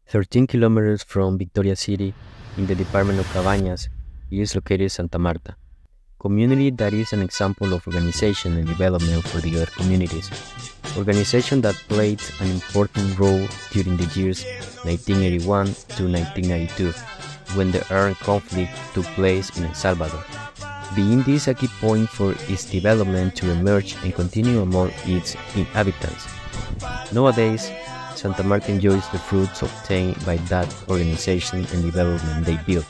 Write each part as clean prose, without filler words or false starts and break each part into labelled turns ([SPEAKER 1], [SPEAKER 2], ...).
[SPEAKER 1] 13 kilometers from Victoria City, in the department of Cabañas, is located Santa Marta, community that is an example of organization and development for the other communities. Organization that played an important role during the years 1981 to 1992, when the armed conflict took place in El Salvador, being this a key point for its development to emerge and continue among its inhabitants. Nowadays, Santa Marta enjoys the fruits obtained by that organization and development they built,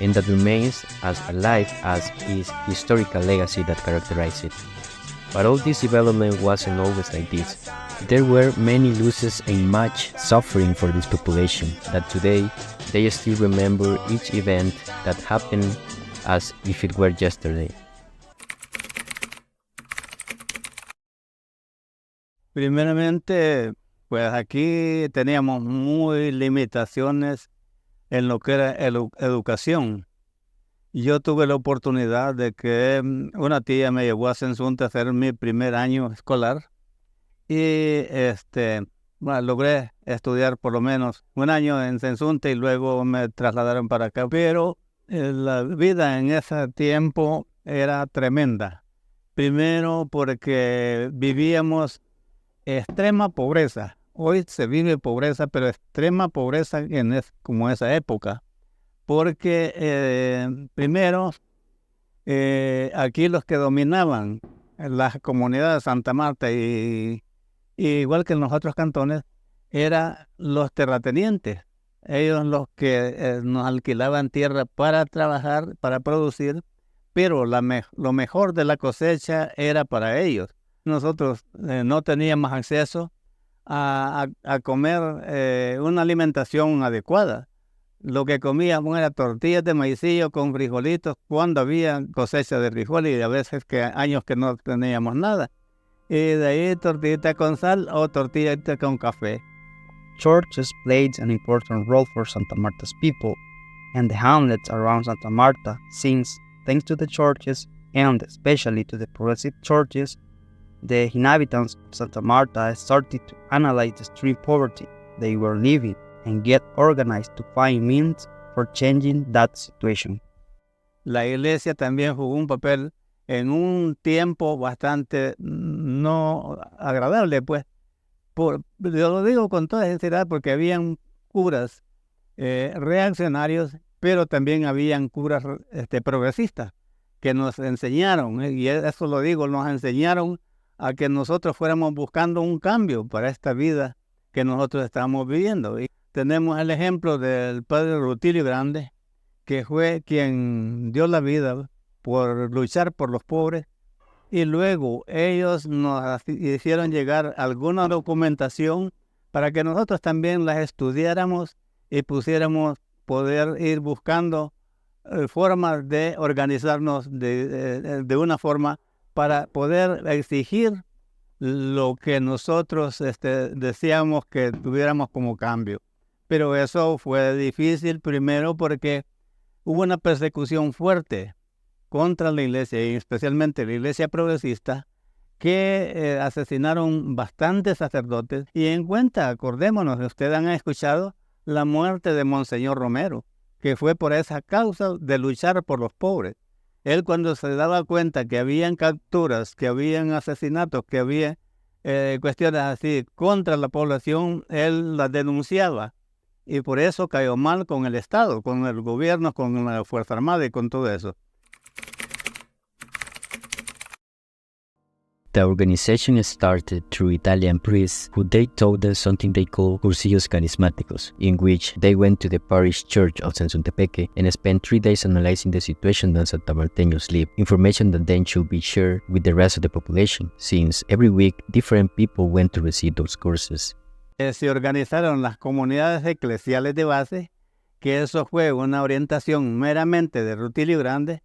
[SPEAKER 1] and that remains as alive as its historical legacy that characterized it. But all this development wasn't always like this. There were many losses and much suffering for this population that today they still remember each event that happened as if it were yesterday.
[SPEAKER 2] Primeramente, pues aquí teníamos muy limitaciones en lo que era educación. Yo tuve la oportunidad de que una tía me llevó a Sensunte a hacer mi primer año escolar y logré estudiar por lo menos un año en Sensunte y luego me trasladaron para acá. Pero la vida en ese tiempo era tremenda. Primero porque vivíamos extrema pobreza. Hoy se vive pobreza, pero extrema pobreza como esa época. Porque primero, aquí los que dominaban las comunidades de Santa Marta y igual que en los otros cantones, eran los terratenientes. Ellos los que nos alquilaban tierra para trabajar, para producir, pero lo mejor de la cosecha era para ellos. Nosotros no teníamos acceso a comer una alimentación adecuada. Lo que comíamos era tortillas de maicillo con frijolitos cuando había cosecha de frijoles y a veces años que no teníamos nada. Y de ahí tortillita con sal o tortillita con café.
[SPEAKER 3] Churches played an important role for Santa Marta's people and the hamlets around Santa Marta since, thanks to the churches and especially to the progressive churches, the inhabitants of Santa Marta started to analyze the extreme poverty they were living and get organized to find means for changing that situation.
[SPEAKER 2] La iglesia también jugó un papel en un tiempo bastante no agradable, pues. Yo lo digo con toda sinceridad porque habían curas reaccionarios, pero también habían curas progresistas que nos enseñaron, y eso lo digo, nos enseñaron a que nosotros fuéramos buscando un cambio para esta vida que nosotros estamos viviendo. Y tenemos el ejemplo del padre Rutilio Grande, que fue quien dio la vida por luchar por los pobres, y luego ellos nos hicieron llegar alguna documentación para que nosotros también las estudiáramos y pusiéramos poder ir buscando formas de organizarnos de una forma para poder exigir lo que nosotros decíamos que tuviéramos como cambio. Pero eso fue difícil primero porque hubo una persecución fuerte contra la iglesia y especialmente la iglesia progresista que asesinaron bastantes sacerdotes. Y en cuenta, acordémonos, ustedes han escuchado la muerte de Monseñor Romero, que fue por esa causa de luchar por los pobres. Él cuando se daba cuenta que habían capturas, que habían asesinatos, que había cuestiones así contra la población, él las denunciaba. Y por eso cayó mal con el Estado, con el gobierno, con la Fuerza Armada y con todo eso.
[SPEAKER 1] The organization started through Italian priests who they taught them something they call cursillos carismáticos, in which they went to the parish church of Sensuntepeque and spent 3 days analyzing the situation that Santa Marteños live, information that then should be shared with the rest of the population, since every week different people went to receive those courses.
[SPEAKER 2] Se organizaron las comunidades eclesiales de base, que eso fue una orientación meramente de Rutilio Grande,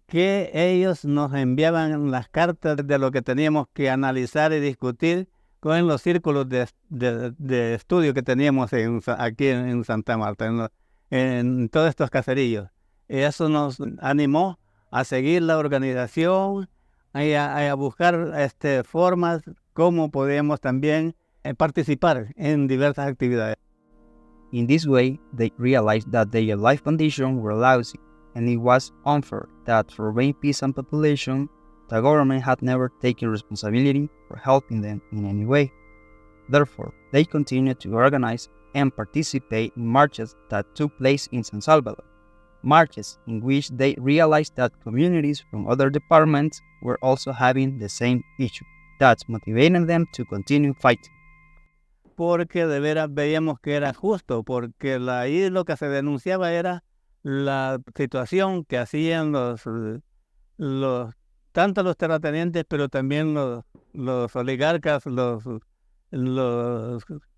[SPEAKER 2] que ellos nos enviaban las cartas de lo que teníamos que analizar y discutir con los círculos de estudio que teníamos aquí en Santa Marta, en todos estos caserillos. Y eso nos animó a seguir la organización y a buscar formas cómo podíamos también participar en diversas actividades.
[SPEAKER 3] In this way, they realized that their life conditions were lousy, and it was unfair that for main peasant population, the government had never taken responsibility for helping them in any way. Therefore, they continued to organize and participate in marches that took place in San Salvador, marches in which they realized that communities from other departments were also having the same issue. That's motivating them to continue fighting.
[SPEAKER 2] Porque de veras veíamos que era justo, porque ahí lo que se denunciaba era la situación que hacían tanto los terratenientes, pero también los oligarcas, los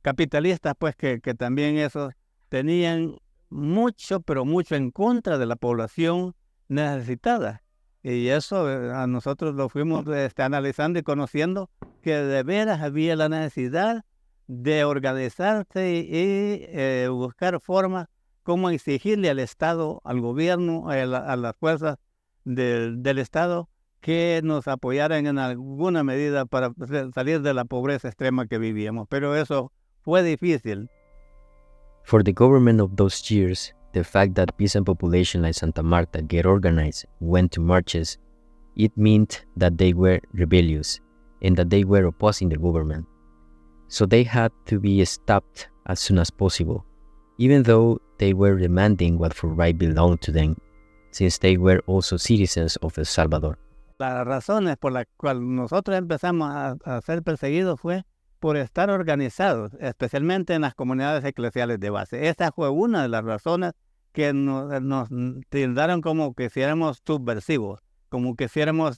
[SPEAKER 2] capitalistas, pues que también esos tenían mucho, pero mucho en contra de la población necesitada. Y eso a nosotros lo fuimos analizando y conociendo que de veras había la necesidad de organizarse y buscar formas como exigirle al Estado, al gobierno, a las fuerzas del Estado que nos apoyaran en alguna medida para salir de la pobreza extrema que vivíamos. Pero eso fue difícil.
[SPEAKER 1] For the government of those years, the fact that peasant population like Santa Marta get organized, went to marches, it meant that they were rebellious and that they were opposing the government. So they had to be stopped as soon as possible, even though they were demanding what for right belonged to them, since they were also citizens of El Salvador.
[SPEAKER 2] Las razones por las cuales nosotros empezamos a ser perseguidos fue por estar organizados, especialmente en las comunidades eclesiales de base. Esta fue una de las razones que nos tildaron como que fuéramos subversivos, como que fuéramos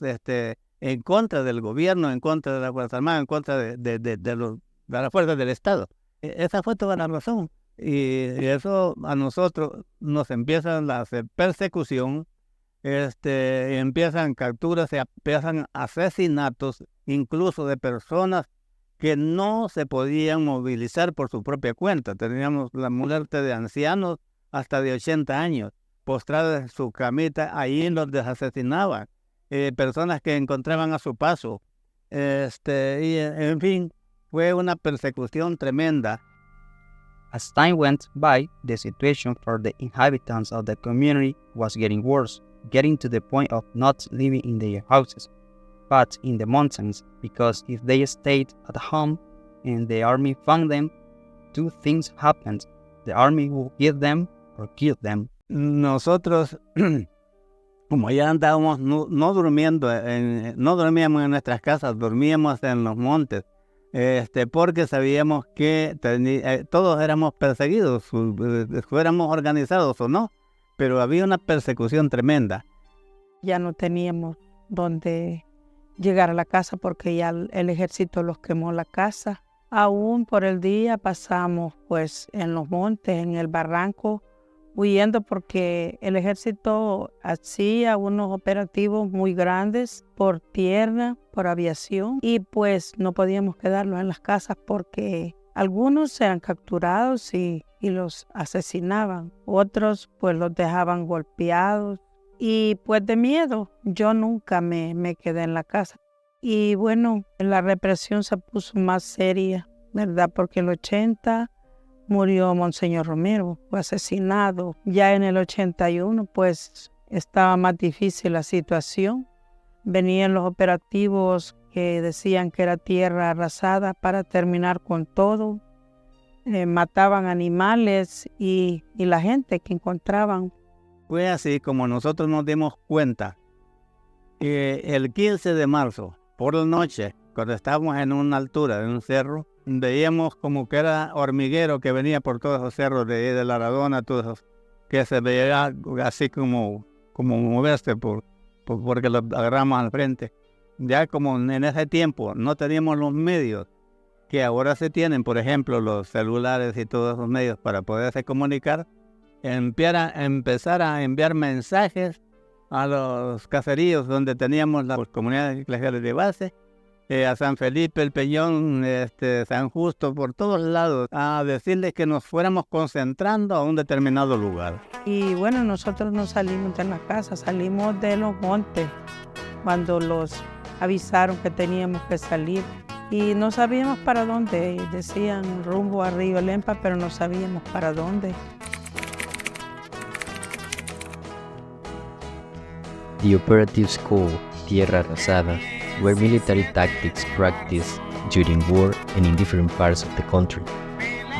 [SPEAKER 2] en contra del gobierno, en contra de la Fuerza Armada, en contra de las fuerzas del Estado. Esa fue toda la razón. Y eso a nosotros nos empiezan a hacer persecución, empiezan capturas, empiezan asesinatos, incluso de personas que no se podían movilizar por su propia cuenta. Teníamos la muerte de ancianos hasta de 80 años, postrados en su camita, ahí los asesinaban. Personas que encontraban a su paso. Y en fin, fue una persecución tremenda.
[SPEAKER 3] As time went by, the situation for the inhabitants of the community was getting worse, getting to the point of not living in their houses, but in the mountains, because if they stayed at home and the army found them, two things happened. The army would get them or kill them.
[SPEAKER 2] Nosotros, como ya andábamos no durmiendo, no dormíamos en nuestras casas, dormíamos en los montes, porque sabíamos que todos éramos perseguidos, fuéramos organizados o no, pero había una persecución tremenda.
[SPEAKER 4] Ya no teníamos dónde llegar a la casa porque ya el ejército los quemó la casa. Aún por el día pasamos pues en los montes, en el barranco, huyendo porque el ejército hacía unos operativos muy grandes por tierra, por aviación, y pues no podíamos quedarnos en las casas porque algunos eran capturados y los asesinaban, otros pues los dejaban golpeados y pues de miedo yo nunca me quedé en la casa. Y bueno, la represión se puso más seria, ¿verdad? Porque en el 80 murió Monseñor Romero, fue asesinado. Ya en el 81 pues estaba más difícil la situación. Venían los operativos que decían que era tierra arrasada para terminar con todo. Mataban animales y la gente que encontraban.
[SPEAKER 2] Fue así como nosotros nos dimos cuenta que el 15 de marzo, por la noche, cuando estábamos en una altura de un cerro, veíamos como que era hormiguero que venía por todos esos cerros de la Aradona, todos esos, que se veía así como moverse porque lo agarramos al frente. Ya como en ese tiempo no teníamos los medios que ahora se tienen, por ejemplo, los celulares y todos esos medios para poderse comunicar, empezar a enviar mensajes a los caseríos donde teníamos las comunidades eclesiales de base, a San Felipe, el Peñón, San Justo, por todos lados, a decirles que nos fuéramos concentrando a un determinado lugar.
[SPEAKER 4] Y bueno, nosotros no salimos de la casa, salimos de los montes cuando los avisaron que teníamos que salir. y no sabíamos para dónde. Decían rumbo a Río Lempa, pero no sabíamos para dónde.
[SPEAKER 1] The operatives called Tierra Arrasada were military tactics practiced during war and in different parts of the country.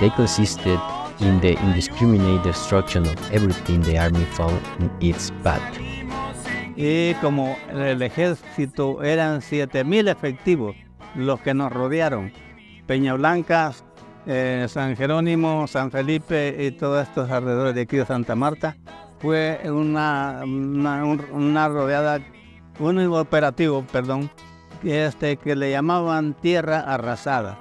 [SPEAKER 1] They consisted in the indiscriminate destruction of everything the army found in its path.
[SPEAKER 2] Y como el ejército eran 7,000 efectivos los que nos rodearon, Peña Blanca, San Jerónimo, San Felipe y todos estos alrededores de aquí de Santa Marta, fue una rodeada, un operativo, que le llamaban Tierra Arrasada.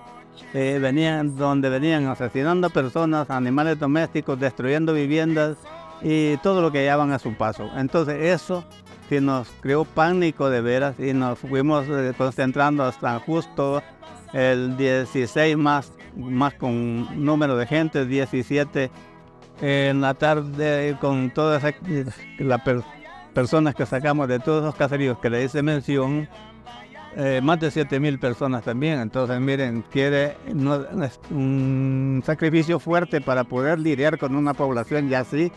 [SPEAKER 2] Venían asesinando personas, animales domésticos, destruyendo viviendas y todo lo que llevaban a su paso. Entonces eso sí nos creó pánico de veras y nos fuimos concentrando hasta justo el 16 más con número de gente, 17 en la tarde, con todas las personas que sacamos de todos los caseríos que le hice mención, más de 7,000 personas también. Entonces miren, es un sacrificio fuerte para poder lidiar con una población ya así,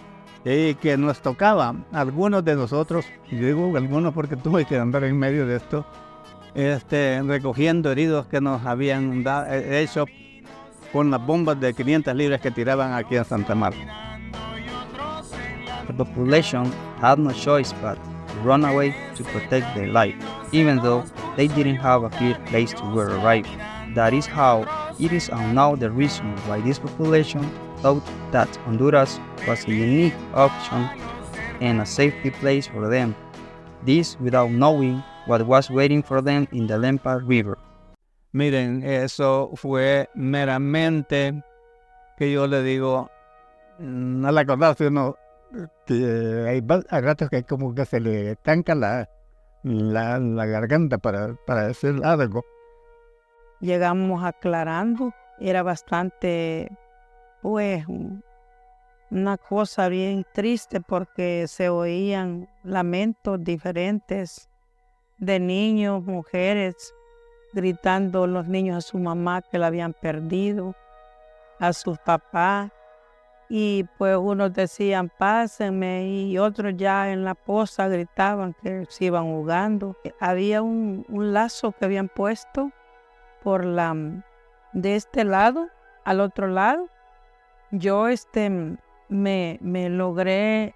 [SPEAKER 2] y que nos tocaba, algunos de nosotros, y digo algunos porque tuve que andar en medio de esto, recogiendo heridos que nos habían hecho con las bombas de 500 libras que tiraban aquí en Santa Marta.
[SPEAKER 3] The population had no choice but to run away to protect their life, even though they didn't have a clear place to where arrive. That is how it is now the reason why this population thought that Honduras was a unique option and a safety place for them. This without knowing what was waiting for them in the Lempa River.
[SPEAKER 2] Miren, eso fue meramente, que yo le digo, al acordarse uno, que hay ratos que como que se le estanca la garganta para decir algo.
[SPEAKER 4] Llegamos aclarando, era bastante, pues, una cosa bien triste porque se oían lamentos diferentes de niños, mujeres, gritando los niños a su mamá que la habían perdido, a sus papás, y pues unos decían pásenme y otros ya en la poza gritaban que se iban jugando. Había un lazo que habían puesto de este lado al otro lado. Yo me logré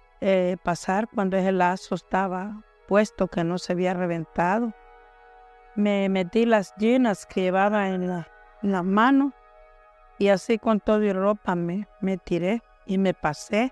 [SPEAKER 4] pasar cuando ese lazo estaba puesto, que no se había reventado. Me metí las llenas que llevaba en la mano y así con todo mi ropa me tiré y me pasé.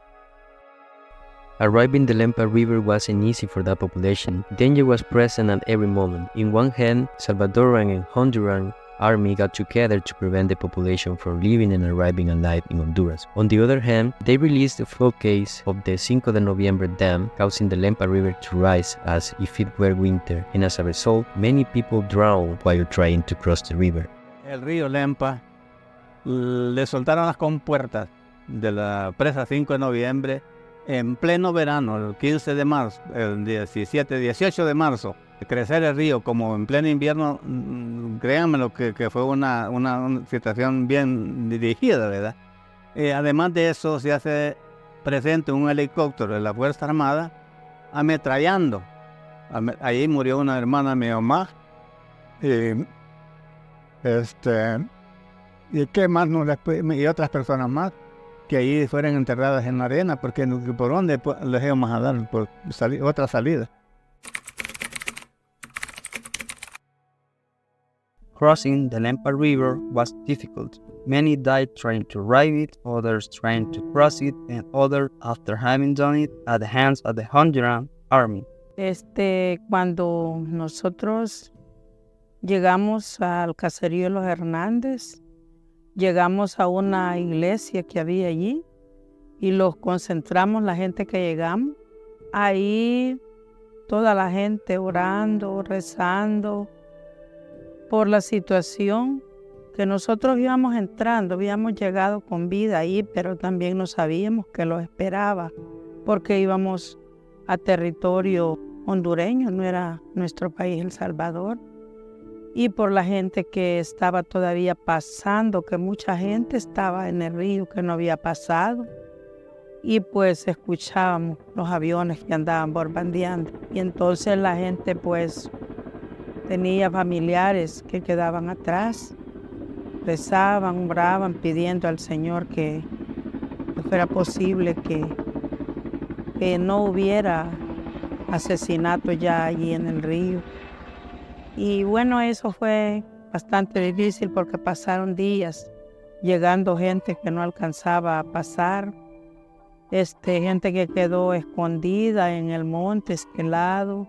[SPEAKER 1] Arriving the Lempa River wasn't easy for that population. Danger was present at every moment. In one hand, Salvadoran and Honduran army got together to prevent the population from leaving and arriving alive in Honduras. On the other hand, they released the floodgates of the Cinco de Noviembre dam, causing the Lempa River to rise as if it were winter, and as a result, many people drowned while trying to cross the river.
[SPEAKER 2] El río Lempa le soltaron las compuertas de la presa 5 de noviembre en pleno verano, el 15 de marzo, el 18 de marzo. Crecer el río como en pleno invierno, créanme lo que fue una situación bien dirigida, ¿verdad? Además de eso, se hace presente un helicóptero de la Fuerza Armada ametrallando. Ahí murió una hermana de mi mamá. Y qué más y otras personas más que ahí fueran enterradas en la arena, porque por dónde les íbamos a dar por otra salida.
[SPEAKER 3] Crossing the Lempa River was difficult. Many died trying to ride it, others trying to cross it, and others after having done it at the hands of the Honduran army.
[SPEAKER 4] Cuando nosotros llegamos al caserío de los Hernández, llegamos a una iglesia que había allí y los concentramos, la gente que llegamos. Ahí toda la gente orando, rezando por la situación que nosotros íbamos entrando, habíamos llegado con vida ahí, pero también no sabíamos que lo esperaba, porque íbamos a territorio hondureño, no era nuestro país El Salvador. y por la gente que estaba todavía pasando, que mucha gente estaba en el río que no había pasado. Y pues escuchábamos los aviones que andaban bombardeando. Y entonces la gente pues tenía familiares que quedaban atrás, rezaban, oraban, pidiendo al Señor que fuera posible que no hubiera asesinato ya allí en el río. Y bueno, eso fue bastante difícil porque pasaron días llegando gente que no alcanzaba a pasar, gente que quedó escondida en el monte, esquelado,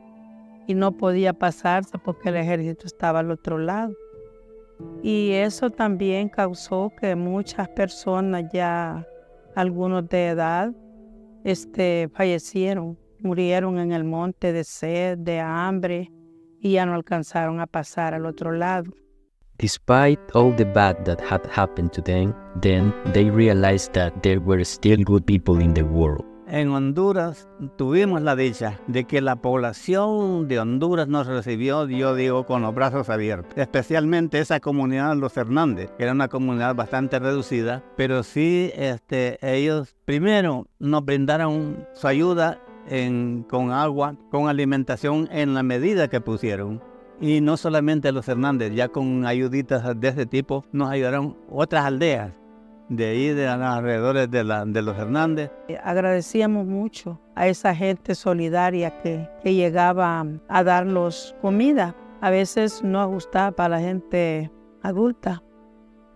[SPEAKER 4] y no podía pasarse porque el ejército estaba al otro lado. Y eso también causó que muchas personas ya, algunos de edad, fallecieron, murieron en el monte de sed, de hambre, y ya no alcanzaron a pasar al otro lado.
[SPEAKER 1] Despite all the bad that had happened to them, then they realized that there were still good people in the world.
[SPEAKER 2] En Honduras tuvimos la dicha de que la población de Honduras nos recibió, yo digo, con los brazos abiertos. Especialmente esa comunidad de los Hernández, que era una comunidad bastante reducida, pero sí ellos primero nos brindaron su ayuda con agua, con alimentación en la medida que pusieron. Y no solamente los Hernández, ya con ayuditas de ese tipo nos ayudaron otras aldeas de ahí, de los alrededores de los Hernández.
[SPEAKER 4] Agradecíamos mucho a esa gente solidaria que llegaba a darnos comida. A veces no ajustaba para la gente adulta,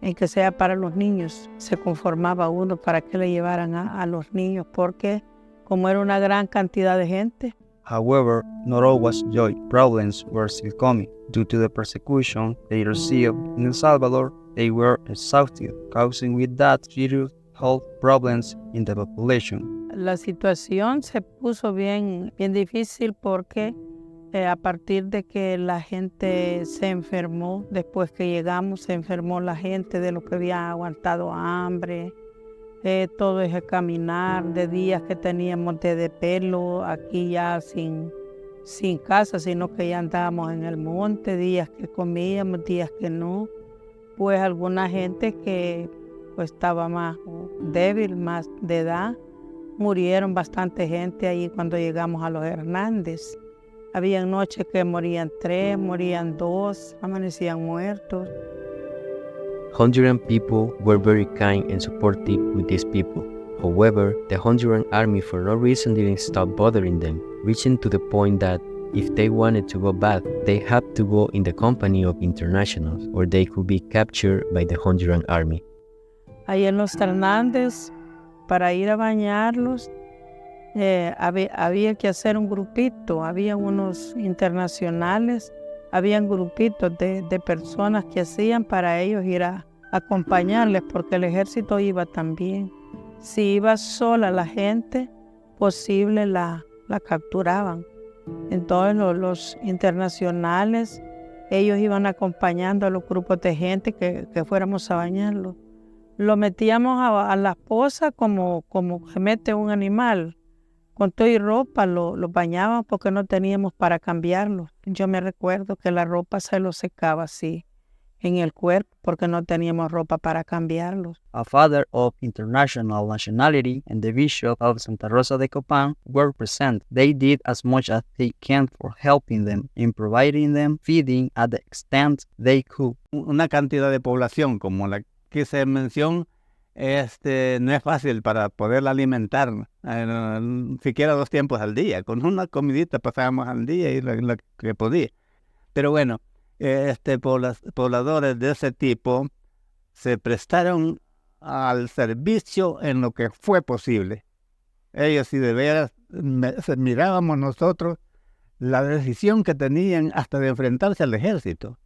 [SPEAKER 4] en que sea para los niños. Se conformaba uno para que le llevaran a los niños, porque como era una gran cantidad de gente.
[SPEAKER 3] However, not all was joy. Problems were still coming. Due to the persecution they received in El Salvador, they were exhausted, causing with that serious health problems in the population.
[SPEAKER 4] La situación se puso bien difícil porque a partir de que la gente se enfermó, después que llegamos se enfermó la gente de lo que había aguantado hambre, todo ese caminar, de días que teníamos de pelo, aquí ya sin casa, sino que ya andábamos en el monte, días que comíamos, días que no. Pues alguna gente que pues estaba más débil, más de edad, murieron bastante gente ahí cuando llegamos a los Hernández. Habían noches que morían 3, morían 2, amanecían muertos.
[SPEAKER 1] Honduran people were very kind and supportive with these people. However, the Honduran army for no reason didn't stop bothering them, reaching to the point that if they wanted to go back, they had to go in the company of internationals, or they could be captured by the Honduran army.
[SPEAKER 4] Ahí en los Hernández, para ir a bañarlos, había que hacer un grupito, había unos internacionales, habían grupitos de personas que hacían para ellos ir a acompañarles, porque el ejército iba también. Si iba sola la gente, posible la capturaban. Entonces los internacionales, ellos iban acompañando a los grupos de gente que fuéramos a bañarlo. Lo metíamos a la esposa como se mete un animal. Con todo y ropa lo bañaban porque no teníamos para cambiarlo. Yo me recuerdo que la ropa se lo secaba así en el cuerpo porque no teníamos ropa para cambiarlos.
[SPEAKER 3] A father of international nationality and the Bishop of Santa Rosa de Copan were present. They did as much as they can for helping them and providing them feeding at the extent they could.
[SPEAKER 2] Una cantidad de población como la que se menciona no es fácil para poderla alimentar, siquiera 2 tiempos al día. Con una comidita pasábamos al día y lo que podía. Pero bueno, pobladores de ese tipo se prestaron al servicio en lo que fue posible. Ellos, si de veras mirábamos nosotros la decisión que tenían hasta de enfrentarse al ejército,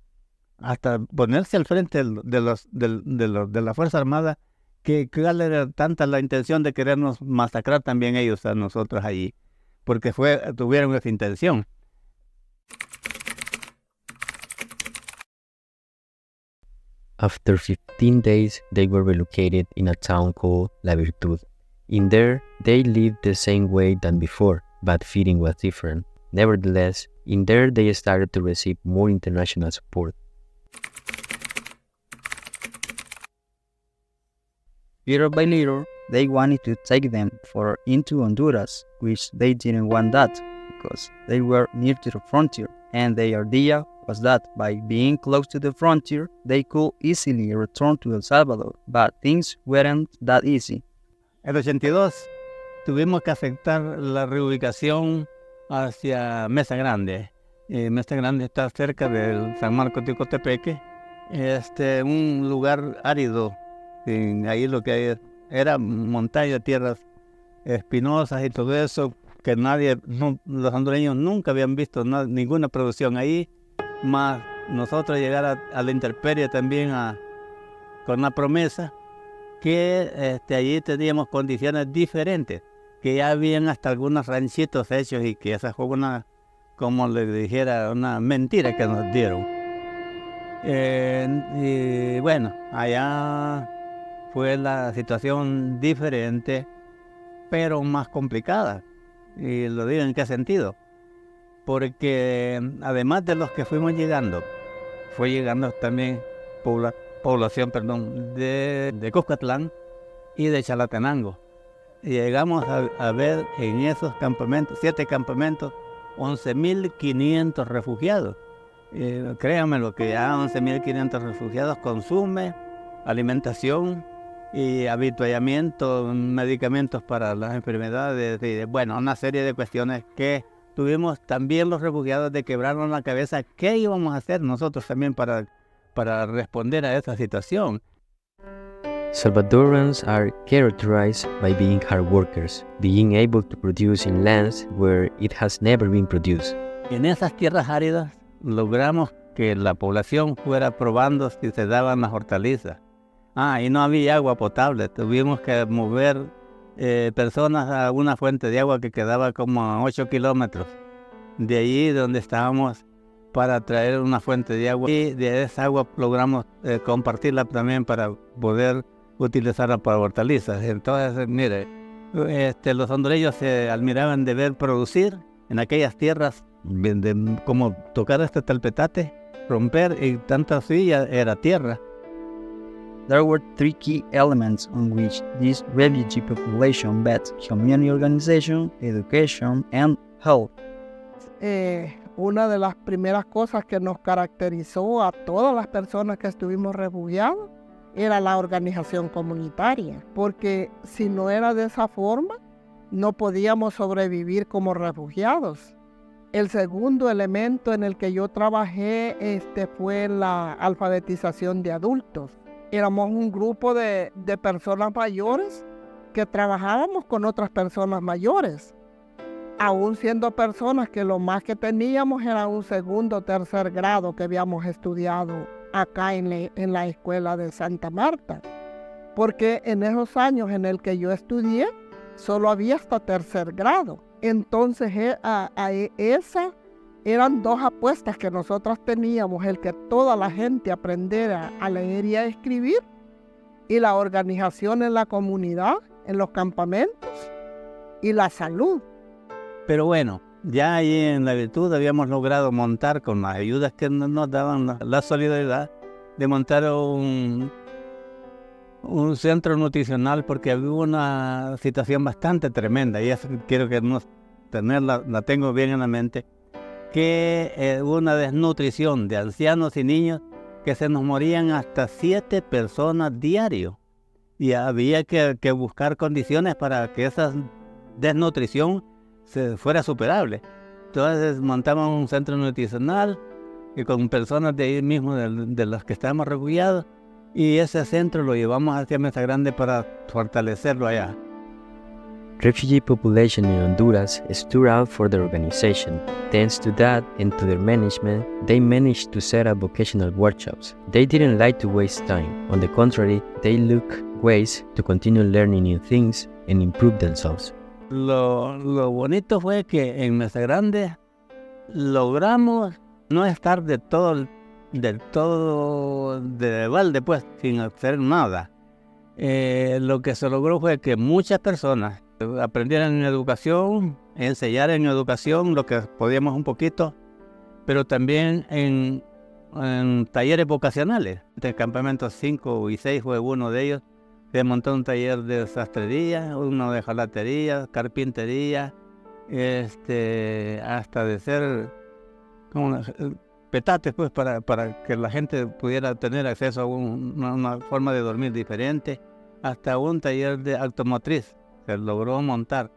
[SPEAKER 2] hasta ponerse al frente de la Fuerza Armada, que cuál era tanta la intención de querernos masacrar también ellos a nosotros allí, porque tuvieron esa intención.
[SPEAKER 1] After 15 days, they were relocated in a town called La Virtud. In there, they lived the same way than before, but feeding was different. Nevertheless, in there they started to receive more international support.
[SPEAKER 3] Little by little, they wanted to take them into Honduras, which they didn't want that because they were near to the frontier, and their idea was that by being close to the frontier, they could easily return to El Salvador, but things weren't that easy.
[SPEAKER 2] En el 82 tuvimos que aceptar la reubicación hacia Mesa Grande. Mesa Grande está cerca del San Marcos de Cotepeque, un lugar árido. Ahí lo que hay era montaña, tierras espinosas y todo eso, que los hondureños nunca habían visto ninguna producción ahí, más nosotros llegar a la intemperie también con la promesa que allí teníamos condiciones diferentes, que ya habían hasta algunos ranchitos hechos y que esa fue una, como le dijera, una mentira que nos dieron. Y bueno, allá fue la situación diferente, pero más complicada. Y lo digo en qué sentido. Porque además de los que fuimos llegando, fue llegando también población de Cuscatlán y de Chalatenango. Y llegamos a ver en esos campamentos, 7 campamentos, 11.500 refugiados. Créanme lo que ya 11.500 refugiados consume alimentación y habituallamiento, medicamentos para las enfermedades, bueno, una serie de cuestiones que tuvimos también los refugiados de quebrarnos la cabeza. ¿Qué íbamos a hacer nosotros también para responder a esa situación?
[SPEAKER 1] Salvadorans are characterized by being hard workers, being able to produce in lands where it has never been produced.
[SPEAKER 2] En esas tierras áridas logramos que la población fuera probando si se daban las hortalizas. Y no había agua potable, tuvimos que mover personas a una fuente de agua que quedaba como a 8 kilómetros de allí donde estábamos para traer una fuente de agua, y de esa agua logramos compartirla también para poder utilizarla para hortalizas. Entonces, mire, los hondureños se admiraban de ver producir en aquellas tierras, como tocar este talpetate, romper, y tanto así ya era tierra.
[SPEAKER 3] There were 3 key elements on which this refugee population bet: community organization, education, and health.
[SPEAKER 5] Una de las primeras cosas que nos caracterizó a todas las personas que estuvimos refugiados era la organización comunitaria, porque si no era de esa forma, no podíamos sobrevivir como refugiados. El segundo elemento en el que yo trabajé fue la alfabetización de adultos. Éramos un grupo de personas mayores que trabajábamos con otras personas mayores, aún siendo personas que lo más que teníamos era un 2º o 3er grado que habíamos estudiado acá en la escuela de Santa Marta, porque en esos años en el que yo estudié solo había hasta 3er grado. Entonces esa eran 2 apuestas que nosotros teníamos: el que toda la gente aprendiera a leer y a escribir, y la organización en la comunidad, en los campamentos, y la salud.
[SPEAKER 2] Pero bueno, ya allí en la Virtud habíamos logrado montar, con las ayudas que nos daban la solidaridad, de montar un centro nutricional, porque había una situación bastante tremenda, y eso quiero que la tengo bien en la mente, que hubo una desnutrición de ancianos y niños que se nos morían hasta 7 personas diario, y había que buscar condiciones para que esa desnutrición fuera superable. Entonces montamos un centro nutricional y con personas de ahí mismo, de los que estábamos refugiados, y ese centro lo llevamos hacia Mesa Grande para fortalecerlo allá.
[SPEAKER 1] Refugee population in Honduras stood out for their organization. Thanks to that and to their management, they managed to set up vocational workshops. They didn't like to waste time. On the contrary, they looked ways to continue learning new things and improve themselves.
[SPEAKER 2] Lo bonito fue que en Mesa Grande logramos no estar del todo de balde, pues, sin hacer nada. Lo que se logró fue que muchas personas aprendieran en educación, enseñar en educación lo que podíamos un poquito, pero también en talleres vocacionales. Entre campamentos 5 y 6 fue uno de ellos, Se montó un taller de sastrería, uno de jalatería, carpintería, hasta de ser como petates, pues, para que la gente pudiera tener acceso a una forma de dormir diferente, hasta un taller de automotriz se logró montar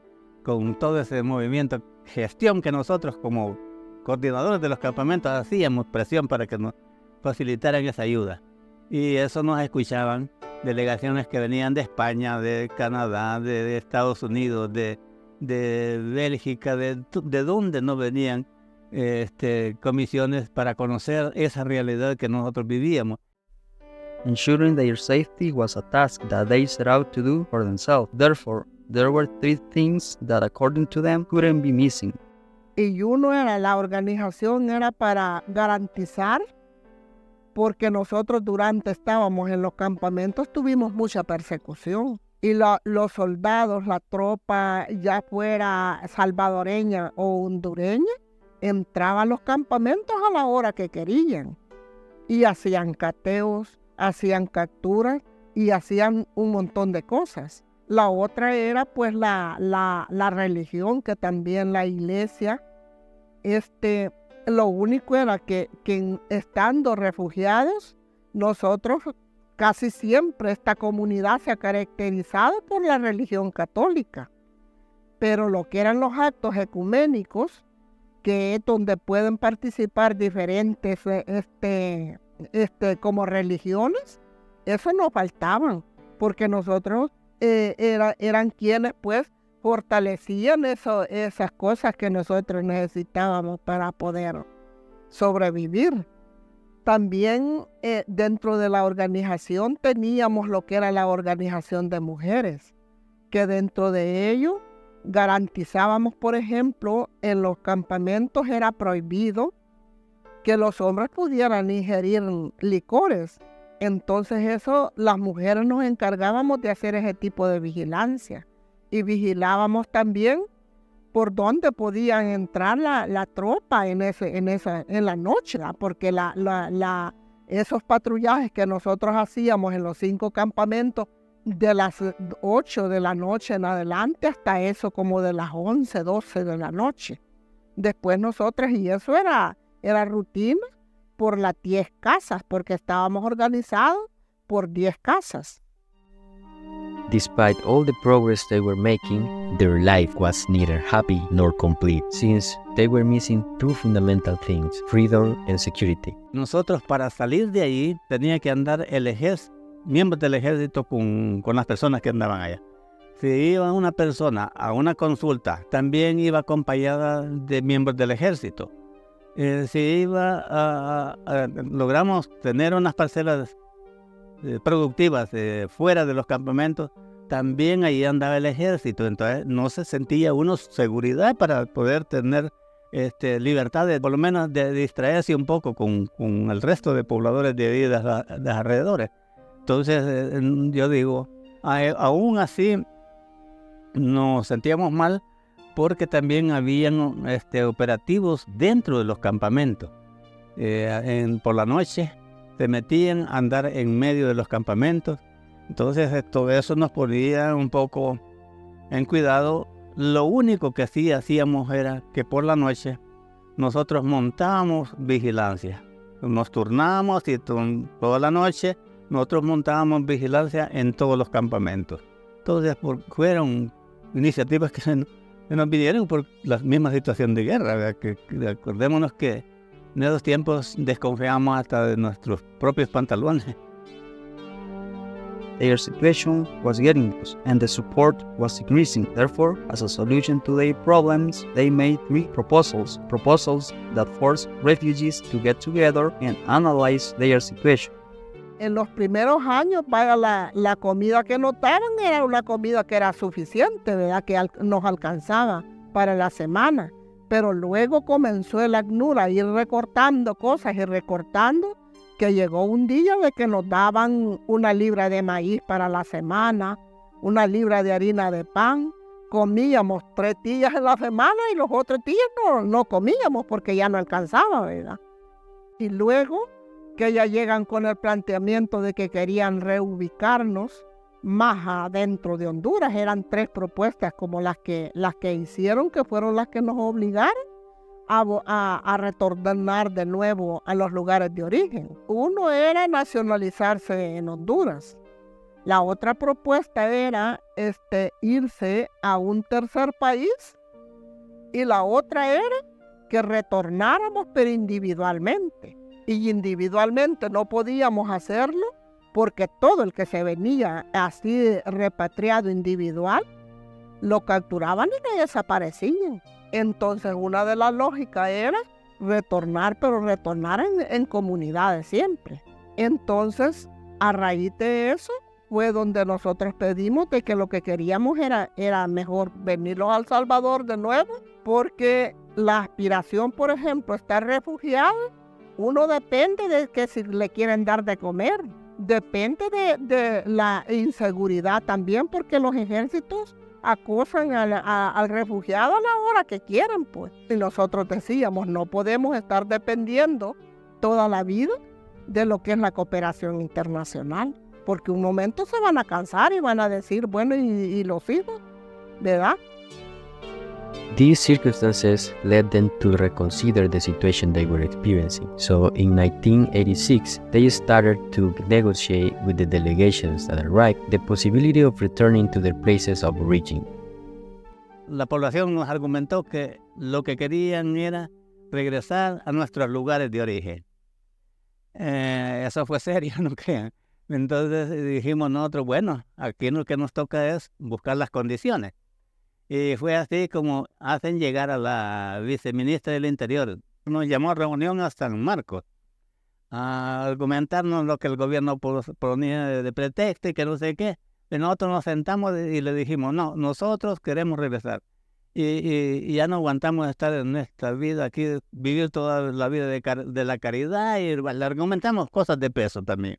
[SPEAKER 2] con todo ese movimiento, gestión que nosotros como coordinadores de los campamentos hacíamos presión para que nos facilitaran esa ayuda. Y eso nos escuchaban delegaciones que venían de España, de Canadá, de Estados Unidos, de Bélgica, de donde no venían comisiones para conocer esa realidad que nosotros vivíamos.
[SPEAKER 3] Ensuring their safety was a task that they set out to do for themselves. Therefore, there were 3 things that, according to them, couldn't be missing.
[SPEAKER 5] Y uno era, la organización era para garantizar, porque nosotros estábamos en los campamentos, tuvimos mucha persecución. Y los soldados, la tropa, ya fuera salvadoreña o hondureña, entraban a los campamentos a la hora que querían. Y hacían cateos, hacían capturas y hacían un montón de cosas. La otra era pues la religión, que también la iglesia, lo único era que estando refugiados, nosotros casi siempre esta comunidad se ha caracterizado por la religión católica. Pero lo que eran los actos ecuménicos, que es donde pueden participar diferentes como religiones, eso no faltaban, porque nosotros eran quienes pues fortalecían esas cosas que nosotros necesitábamos para poder sobrevivir. También dentro de la organización teníamos lo que era la organización de mujeres, que dentro de ello garantizábamos, por ejemplo, en los campamentos era prohibido que los hombres pudieran ingerir licores. Entonces eso, las mujeres nos encargábamos de hacer ese tipo de vigilancia. Y vigilábamos también por dónde podían entrar la tropa en la noche, ¿verdad? Porque esos patrullajes que nosotros hacíamos en los 5 campamentos, de las 8 de la noche en adelante hasta eso como de las 11, 12 de la noche. Después nosotros, y eso era rutina por las 10 casas, porque estábamos organizados por 10 casas.
[SPEAKER 1] Despite all the progress they were making, their life was neither happy nor complete, since they were missing 2 fundamental things, freedom and security.
[SPEAKER 2] Nosotros, para salir de ahí, tenía que andar miembros del ejército con las personas que andaban allá. Si iba una persona a una consulta, también iba acompañada de miembros del ejército. Si logramos tener unas parcelas productivas fuera de los campamentos, también ahí andaba el ejército. Entonces no se sentía uno seguridad para poder tener libertad de, por lo menos, de distraerse un poco con el resto de pobladores de ahí de alrededores. Entonces yo digo, aún así nos sentíamos mal, porque también habían operativos dentro de los campamentos. Por la noche se metían a andar en medio de los campamentos. Entonces todo eso nos ponía un poco en cuidado. Lo único que sí hacíamos era que por la noche nosotros montábamos vigilancia. Nos turnábamos y toda la noche nosotros montábamos vigilancia en todos los campamentos. Entonces fueron iniciativas que se nos vinieron por la misma situación de guerra, ¿verdad? Que acordémonos que en esos tiempos desconfiamos hasta de nuestros propios pantalones.
[SPEAKER 3] Their situation was getting worse, and the support was decreasing. Therefore, as a solution to their problems, they made 3 proposals that forced refugees to get together and analyze their situation.
[SPEAKER 5] En los primeros años, la comida que nos daban era una comida que era suficiente, ¿verdad? Que nos alcanzaba para la semana. Pero luego comenzó el ACNUR a ir recortando cosas y recortando, que llegó un día de que nos daban 1 libra de maíz para la semana, 1 libra de harina de pan. Comíamos 3 días en la semana y los otros días no comíamos porque ya no alcanzaba, ¿verdad? Y luego que ya llegan con el planteamiento de que querían reubicarnos más adentro de Honduras. Eran 3 propuestas como las que hicieron, que fueron las que nos obligaron a retornar de nuevo a los lugares de origen. Uno era nacionalizarse en Honduras. La otra propuesta era irse a un tercer país, y la otra era que retornáramos, pero individualmente. Y individualmente no podíamos hacerlo porque todo el que se venía así repatriado individual, lo capturaban y le desaparecían. Entonces una de las lógicas era retornar, pero retornar en comunidades siempre. Entonces, a raíz de eso, fue donde nosotros pedimos de que lo que queríamos era mejor venirnos a El Salvador de nuevo, porque la aspiración, por ejemplo, estar refugiado, uno depende de que si le quieren dar de comer, depende de la inseguridad también, porque los ejércitos acosan al refugiado a la hora que quieran, pues. Y nosotros decíamos, no podemos estar dependiendo toda la vida de lo que es la cooperación internacional, porque un momento se van a cansar y van a decir, bueno, ¿y los hijos? ¿Verdad?
[SPEAKER 1] These circumstances led them to reconsider the situation they were experiencing. So in 1986, they started to negotiate with the delegations that arrived the possibility of returning to their places of origin.
[SPEAKER 2] La población nos argumentó que lo que querían era regresar a nuestros lugares de origen. Eso fue serio, no crean. Entonces dijimos nosotros, bueno, aquí lo que nos toca es buscar las condiciones. Y fue así como hacen llegar a la viceministra del Interior. Nos llamó a reunión hasta San Marcos a argumentarnos lo que el gobierno ponía de pretexto y que no sé qué. Y nosotros nos sentamos y le dijimos, no, nosotros queremos regresar. Y ya no aguantamos estar en nuestra vida aquí, vivir toda la vida de la caridad, y le argumentamos cosas de peso también.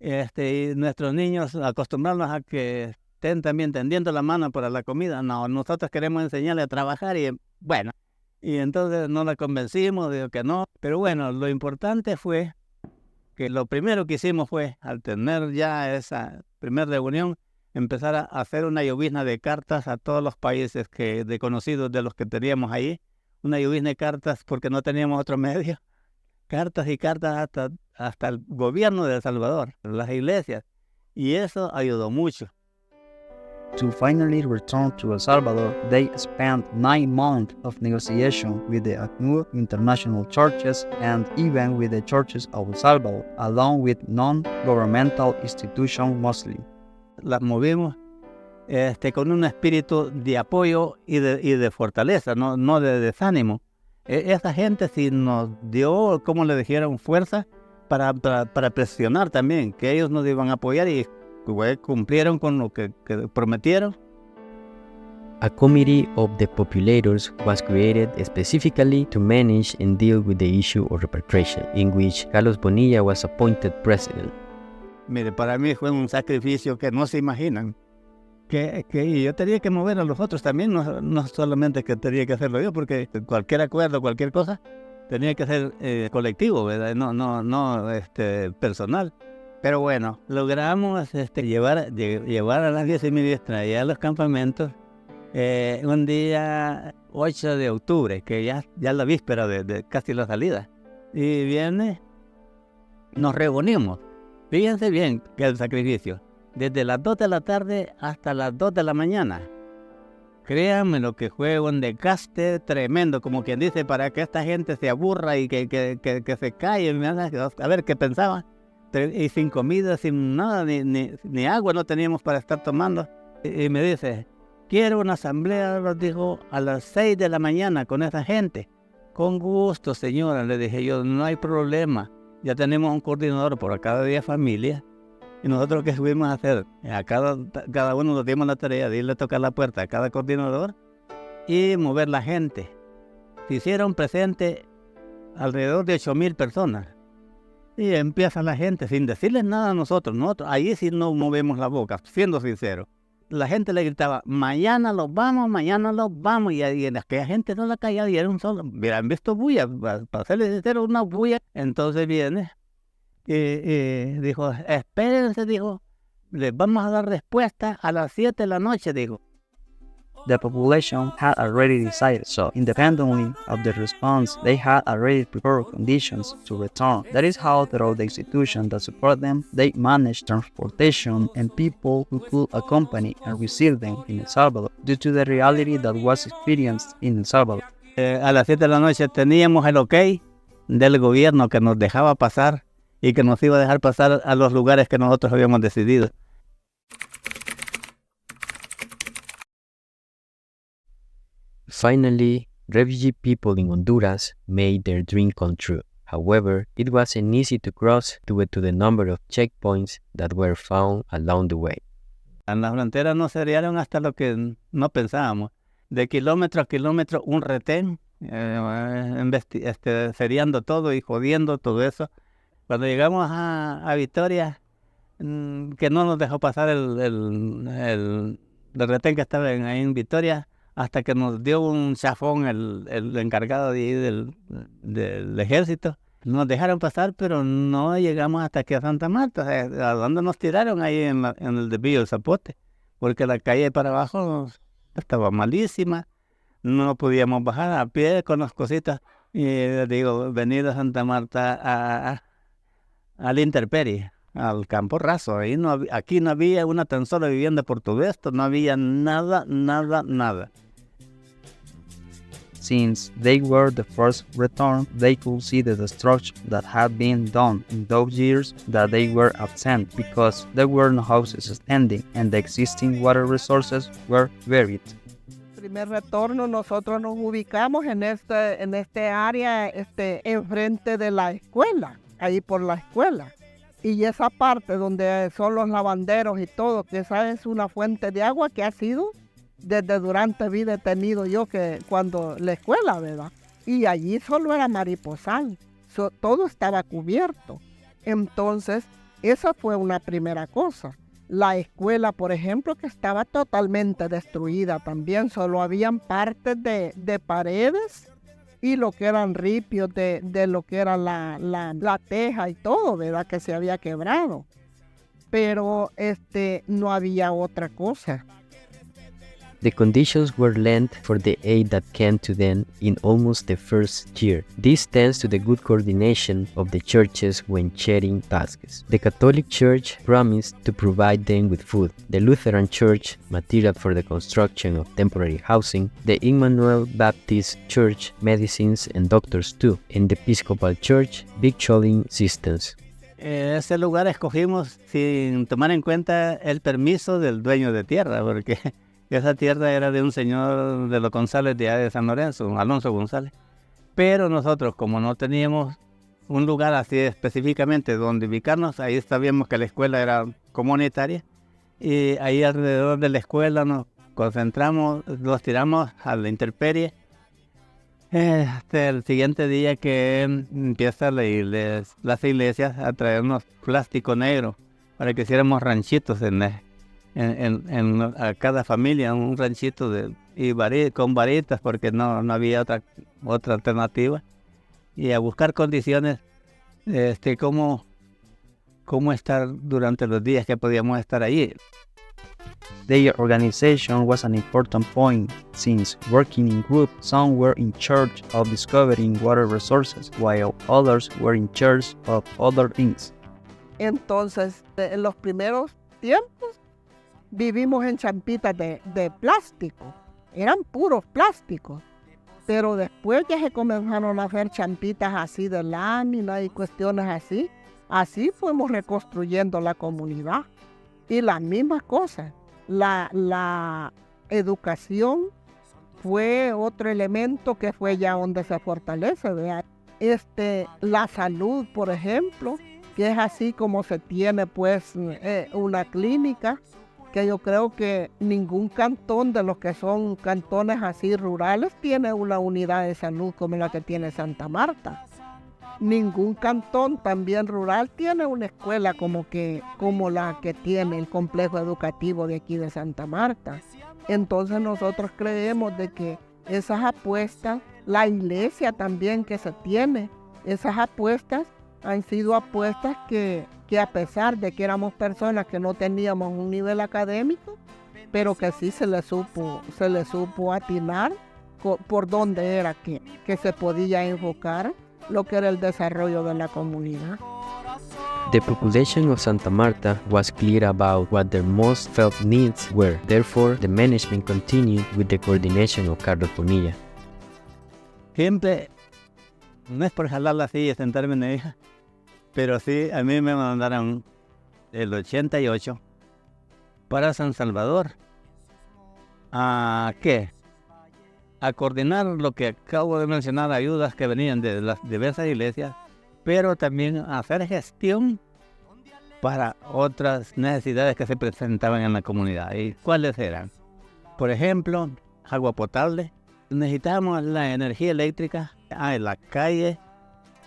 [SPEAKER 2] Y nuestros niños acostumbrarnos a que estén también tendiendo la mano para la comida. No, nosotros queremos enseñarle a trabajar y bueno. Y entonces no la convencimos, digo que no. Pero bueno, lo importante fue que lo primero que hicimos fue, al tener ya esa primera reunión, empezar a hacer una llovizna de cartas a todos los países de conocidos de los que teníamos ahí. Una llovizna de cartas porque no teníamos otro medio. Cartas y cartas hasta el gobierno de El Salvador, las iglesias. Y eso ayudó mucho.
[SPEAKER 3] To finally return to El Salvador, they spent 9 months of negotiation with the ACNUR international churches and even with the churches of El Salvador, along with non-governmental institutions mostly.
[SPEAKER 2] Las movimos con un espíritu de apoyo y de fortaleza, no de desánimo. Esa gente sí nos dio, como le dijeron, fuerza para presionar también, que ellos nos iban a apoyar y cumplieron con lo que prometieron.
[SPEAKER 1] A committee of the populators was created specifically to manage and deal with the issue of repatriation, in which Carlos Bonilla was appointed president.
[SPEAKER 2] Mire, para mí fue un sacrificio que no se imaginan. Que yo tenía que mover a los otros también, no solamente que tenía que hacerlo yo, porque cualquier acuerdo, cualquier cosa, tenía que ser colectivo, ¿verdad? No personal. Pero bueno, logramos llevar a la viceministra y a los campamentos un día 8 de octubre, que ya la víspera de casi la salida. Y viene, nos reunimos. Fíjense bien que el sacrificio, desde las 2 de la tarde hasta las 2 de la mañana. Créanme lo que fue un desgaste tremendo, como quien dice, para que esta gente se aburra y que se calle, a ver qué pensaban. Y sin comida, sin nada, ni agua no teníamos para estar tomando. Y me dice, quiero una asamblea, nos dijo, a las 6 de la mañana con esa gente. Con gusto, señora, le dije yo, no hay problema. Ya tenemos un coordinador por cada día familia. Y nosotros que subimos a hacer, a cada uno nos dimos la tarea de irle a tocar la puerta a cada coordinador y mover la gente. Se hicieron presentes alrededor de 8,000 personas. Y empieza la gente sin decirles nada a nosotros. Ahí sí no movemos la boca, siendo sincero. La gente le gritaba, mañana los vamos. Y aquella gente no la callaba y era un solo. Hubieran visto bulla, para serles sincero, una bulla. Entonces viene y dijo, espérense, dijo, les vamos a dar respuesta a las 7 de la noche, dijo.
[SPEAKER 3] The population had already decided, so independently of the response, they had already prepared conditions to return. That is how, through the institutions that support them, they managed transportation and people who could accompany and receive them in El Salvador, due to the reality that was experienced in El Salvador.
[SPEAKER 2] A las 7 de la noche teníamos el ok del gobierno que nos dejaba pasar y que nos iba a dejar pasar a los lugares que nosotros habíamos decidido.
[SPEAKER 1] Finally, refugee people in Honduras made their dream come true. However, it wasn't easy to cross due to the number of checkpoints that were found along the way.
[SPEAKER 2] En las fronteras nos seriaron hasta lo que no pensábamos. De kilómetro a kilómetro un retén, seriando todo y jodiendo todo eso. Cuando llegamos a Victoria, que no nos dejó pasar el retén que estaba ahí en Victoria, hasta que nos dio un chafón el encargado de ahí del ejército. Nos dejaron pasar, pero no llegamos hasta aquí a Santa Marta, a donde nos tiraron ahí en el desvío del Zapote, porque la calle para abajo estaba malísima, no podíamos bajar a pie con las cositas. Y digo, venir a Santa Marta a la intemperie, al campo raso. Aquí no había una tan sola vivienda por todo esto, no había nada.
[SPEAKER 3] Since they were the first return, they could see the destruction that had been done in those years that they were absent, because there were no houses standing and the existing water resources were buried.
[SPEAKER 5] Primer retorno nosotros nos ubicamos en este área enfrente de la escuela, ahí por la escuela. Y esa parte donde son los lavanderos y todo, que esa es una fuente de agua que ha sido desde durante vi detenido yo que cuando la escuela, ¿verdad? Y allí solo era mariposal, todo estaba cubierto. Entonces, esa fue una primera cosa. La escuela, por ejemplo, que estaba totalmente destruida también, solo habían partes de paredes y lo que eran ripios de lo que era la teja y todo, ¿verdad? Que se había quebrado. Pero no había otra cosa.
[SPEAKER 1] The conditions were lent for the aid that came to them in almost the first year. This thanks to the good coordination of the churches when sharing tasks. The Catholic Church promised to provide them with food, the Lutheran Church material for the construction of temporary housing, the Emmanuel Baptist Church medicines and doctors too, and the Episcopal Church victualling systems.
[SPEAKER 2] Ese lugar escogimos sin tomar en cuenta el permiso del dueño de tierra, porque esa tierra era de un señor de los González de San Lorenzo, Alonso González. Pero nosotros, como no teníamos un lugar así específicamente donde ubicarnos, ahí sabíamos que la escuela era comunitaria. Y ahí alrededor de la escuela nos concentramos, los tiramos a la intemperie. Hasta el siguiente día que empiezan las iglesias a traernos plástico negro para que hiciéramos ranchitos a cada familia, un ranchito con varitas, porque no había otra alternativa, y a buscar condiciones, cómo estar durante los días que podíamos estar allí.
[SPEAKER 3] Their organization was an important point, since working in groups, some were in charge of discovering water resources, while others were in charge of other things.
[SPEAKER 5] Entonces, en los primeros tiempos, vivimos en champitas de plástico, eran puros plásticos, pero después ya se comenzaron a hacer champitas así de lámina y cuestiones así fuimos reconstruyendo la comunidad. Y las mismas cosas, la educación fue otro elemento que fue ya donde se fortalece, ¿verdad? La salud, por ejemplo, que es así como se tiene pues una clínica, que yo creo que ningún cantón de los que son cantones así rurales tiene una unidad de salud como la que tiene Santa Marta. Ningún cantón también rural tiene una escuela como la que tiene el complejo educativo de aquí de Santa Marta. Entonces nosotros creemos de que esas apuestas, la iglesia también que se tiene, esas apuestas han sido apuestas que a pesar de que éramos personas que no teníamos un nivel académico, pero que sí se le supo atinar por dónde era que se podía enfocar lo que era el desarrollo de la comunidad.
[SPEAKER 1] The population of Santa Marta was clear about what their most felt needs were. Therefore, the management continued with the coordination of Carlos Bonilla.
[SPEAKER 2] Siempre, no es por jalar la silla y sentarme en ella, pero sí, a mí me mandaron el 88 para San Salvador. ¿A qué? A coordinar lo que acabo de mencionar, ayudas que venían de las diversas iglesias, pero también a hacer gestión para otras necesidades que se presentaban en la comunidad. ¿Y cuáles eran? Por ejemplo, agua potable. Necesitábamos la energía eléctrica en la calle,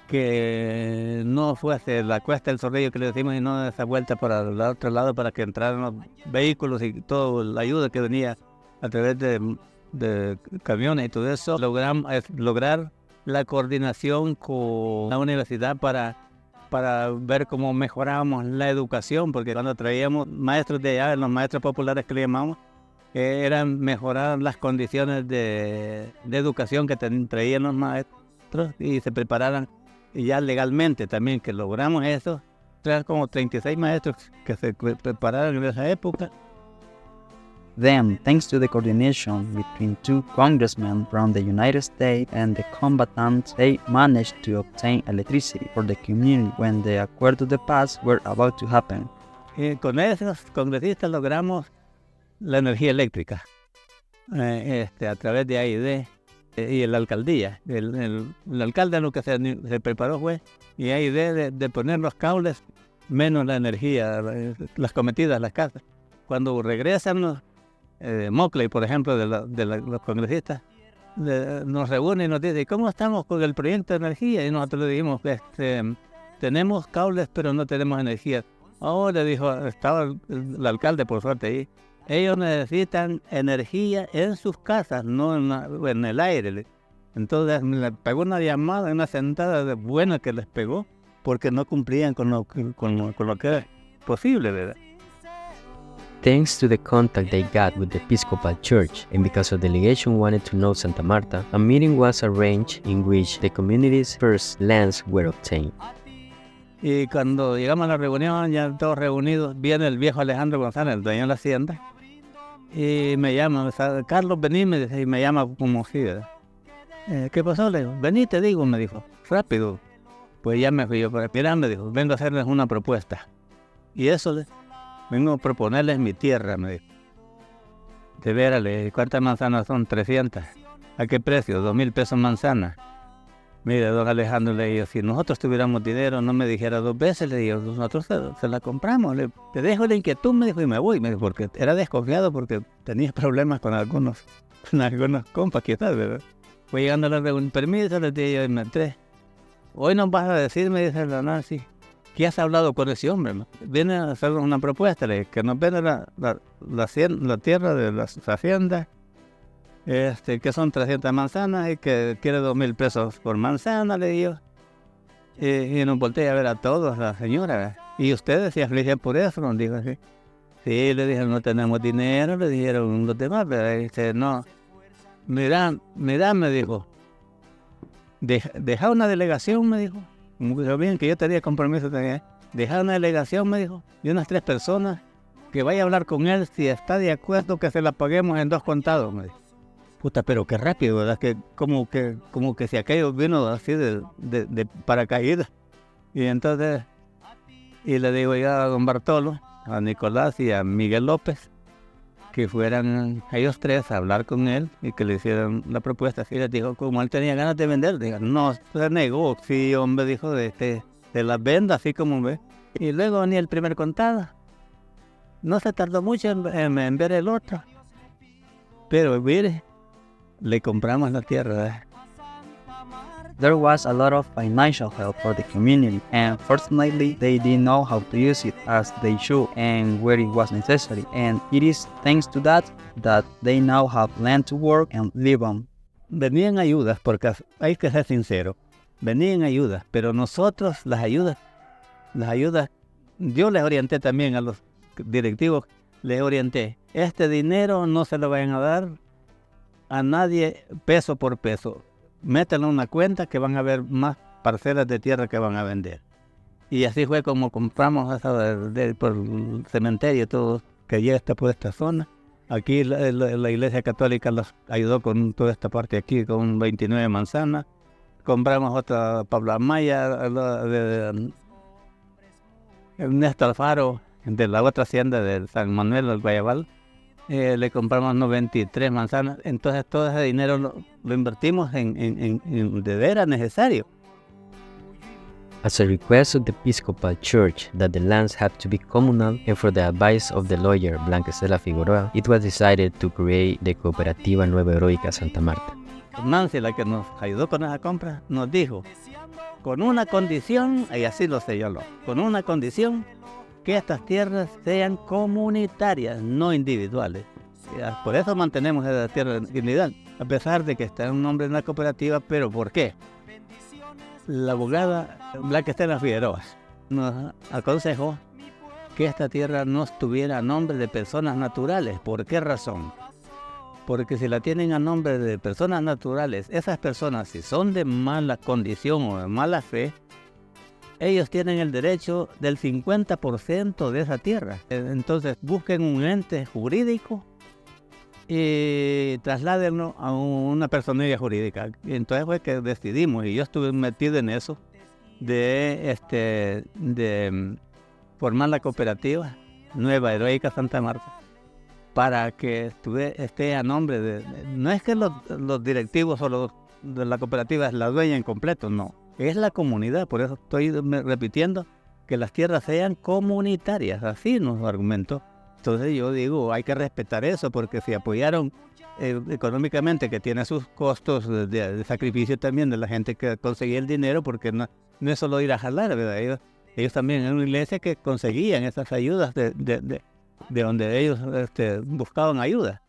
[SPEAKER 2] que no fuese la Cuesta del Zorrillo que le decimos, y no esa vuelta para el otro lado para que entraran los vehículos y toda la ayuda que venía a través de camiones y todo eso. Logramos lograr la coordinación con la universidad para ver cómo mejorábamos la educación, porque cuando traíamos maestros de allá, los maestros populares que le llamamos, eran mejorar las condiciones de educación que traían los maestros y se prepararan ya legalmente también, que logramos eso. Traer como 36 maestros que se prepararon en esa época.
[SPEAKER 3] Then, thanks to the coordination between two congressmen from the United States and the combatants, they managed to obtain electricity for the community when the Acuerdo de Paz were about to happen.
[SPEAKER 2] Y con esos congresistas logramos la energía eléctrica a través de AID y la alcaldía. El alcalde lo que se preparó fue y AID de poner los cables menos la energía, las cometidas, las casas. Cuando regresan los Mocley, por ejemplo, de los congresistas, nos reúnen y nos dicen, ¿cómo estamos con el proyecto de energía? Y nosotros le dijimos, tenemos cables pero no tenemos energía. Oh, le dijo, estaba el alcalde por suerte ahí, ellos necesitan energía en sus casas, no en el aire. Entonces le pegó una llamada, una sentada buena que les pegó, porque no cumplían con lo que era posible, ¿verdad?
[SPEAKER 1] Thanks to the contact they got with the Episcopal Church, and because a delegation wanted to know Santa Marta, a meeting was arranged in which the community's first lands were obtained.
[SPEAKER 2] Y cuando llegamos a la reunión, ya todos reunidos, viene el viejo Alejandro González, el dueño de la hacienda, y me llama, Carlos, vení, me dice, y me llama como así, ¿verdad? ¿Qué pasó? Le digo, vení, te digo, me dijo, rápido. Pues ya me fui yo, mira, me dijo, vengo a hacerles una propuesta. Y eso, vengo a proponerles mi tierra, me dijo. De veras, le dije, ¿cuántas manzanas son? 300. ¿A qué precio? 2,000 pesos manzana. Mire, don Alejandro, le digo, si nosotros tuviéramos dinero, no me dijera 2 veces, le digo, nosotros se la compramos. Te dejo la inquietud, me dijo, y me voy. Me dijo, porque era desconfiado porque tenía problemas con algunos compas, quizás, ¿verdad? Fue llegando a la reunión, permiso, les dije yo, y me entré. Hoy nos vas a decir, me dice la Nancy, ¿qué has hablado con ese hombre? Viene a hacernos una propuesta, le dije, que nos vende la tierra de las haciendas, que son 300 manzanas y que quiere 2,000 pesos por manzana, le digo. Y nos volteé a ver a todos, la señora, ¿verdad? Y ustedes se afligen por eso, nos dijo así. Sí, le dije, no tenemos dinero, le dijeron los demás, pero dice, no. Mira, me dijo, deja una delegación, me dijo. Muy bien, que yo tenía compromiso también. Deja una delegación, me dijo, de unas 3 personas, que vaya a hablar con él, si está de acuerdo que se la paguemos en 2 contados, me dijo. Puta, pero qué rápido, ¿verdad? Que como que si aquello vino así de paracaídas. Y entonces, y le digo ya a don Bartolo, a Nicolás y a Miguel López, que fueran ellos 3 a hablar con él y que le hicieran la propuesta. Y les dijo, como él tenía ganas de vender, dijo, no, se negó. Sí, hombre, dijo, de las vendas, así como ve. Y luego venía el primer contado. No se tardó mucho en ver el otro. Pero mire, le compramos la tierra.
[SPEAKER 3] There was a lot of financial help for the community, and fortunately they didn't know how to use it as they should and where it was necessary, and it is thanks to that they now have land to work and live on.
[SPEAKER 2] Venían ayudas, porque hay que ser sincero, venían ayudas, pero nosotros las ayudas, yo les orienté también a los directivos, les orienté, este dinero no se lo vayan a dar a nadie peso por peso, métanlo en una cuenta que van a haber más parcelas de tierra que van a vender. Y así fue como compramos por el cementerio todo que llega por esta zona. Aquí la Iglesia Católica nos ayudó con toda esta parte aquí, con 29 manzanas. Compramos otra Pablo Amaya, de Ernesto Alfaro, de la otra hacienda de San Manuel del Guayabal. Le compramos 93 manzanas. Entonces todo ese dinero lo invertimos en de veras necesario.
[SPEAKER 1] As a request of the Episcopal Church that the lands had to be communal, and for the advice of the lawyer Blanca Estela Figueroa, it was decided to create the Cooperativa Nueva Heroica Santa Marta.
[SPEAKER 2] Nancy, la que nos ayudó con esa compra, nos dijo, con una condición, y así lo señaló, con una condición, que estas tierras sean comunitarias, no individuales. Por eso mantenemos esa tierra individual, a pesar de que está un nombre en la cooperativa. ¿Pero por qué? La abogada Blanca Estela Figueroa nos aconsejó que esta tierra no estuviera a nombre de personas naturales. ¿Por qué razón? Porque si la tienen a nombre de personas naturales, esas personas, si son de mala condición o de mala fe, ellos tienen el derecho del 50% de esa tierra. Entonces busquen un ente jurídico y trasládenlo a una personería jurídica. Entonces fue que decidimos, y yo estuve metido en eso, de formar la cooperativa Nueva Heroica Santa Marta, para que esté a nombre de... No es que los directivos o los de la cooperativa es la dueña en completo, no. Es la comunidad, por eso estoy repitiendo que las tierras sean comunitarias, así nos argumentó. Entonces yo digo, hay que respetar eso, porque si apoyaron económicamente, que tiene sus costos de sacrificio también de la gente que conseguía el dinero, porque no es solo ir a jalar, ¿verdad? Ellos también en una iglesia que conseguían esas ayudas de donde ellos buscaban ayuda.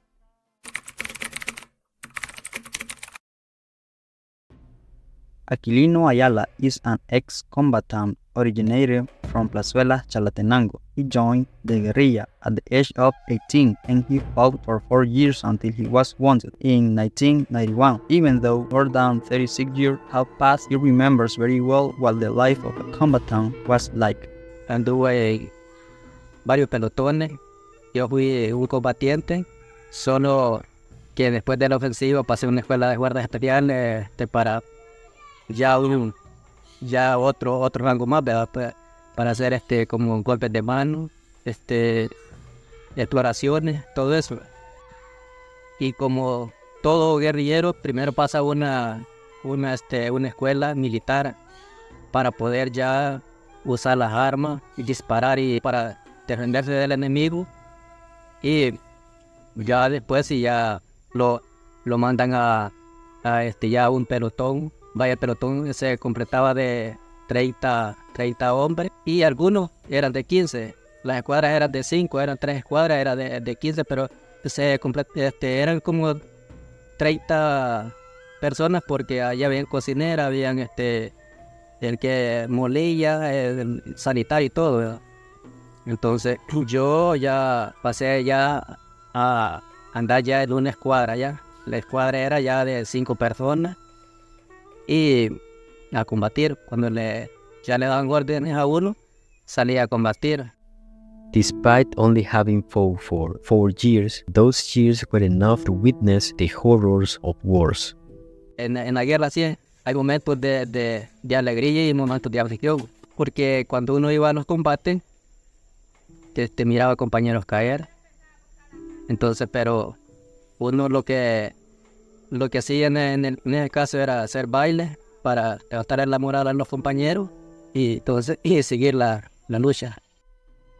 [SPEAKER 3] Aquilino Ayala is an ex-combatant originated from Plazuela, Chalatenango. He joined the guerrilla at the age of 18 and he fought for 4 years until he was wounded in 1991. Even though more than 36 years have passed, he remembers very well what the life of a combatant was like.
[SPEAKER 6] Anduve varios pelotones, yo fui un combatiente, solo que después de la ofensiva pasé a una escuela de guardias especiales para ya otro rango más, ¿verdad? Para hacer como golpes de mano, exploraciones, todo eso. Y como todo guerrillero, primero pasa una escuela militar para poder ya usar las armas y disparar y para defenderse del enemigo. Y ya después si ya lo mandan a ya un pelotón. Vaya, el pelotón se completaba de 30 hombres y algunos eran de 15. Las escuadras eran de 5, eran 3 escuadras, era de 15, pero eran como 30 personas, porque allá habían cocinera, habían el que molía, el sanitario y todo, ¿verdad? Entonces yo ya pasé ya a andar ya en una escuadra ya. La escuadra era ya de 5 personas. Y a combatir, cuando ya le daban órdenes a uno, salía a combatir.
[SPEAKER 1] Despite only having fought for 4 years, those years were enough to witness the horrors of wars.
[SPEAKER 6] En la guerra sí hay momentos de alegría y momentos de aflicción, porque cuando uno iba a los combates, miraba a compañeros caer. Entonces, pero uno lo que hacía en ese caso era hacer baile para levantar la moral a los compañeros y seguir la lucha.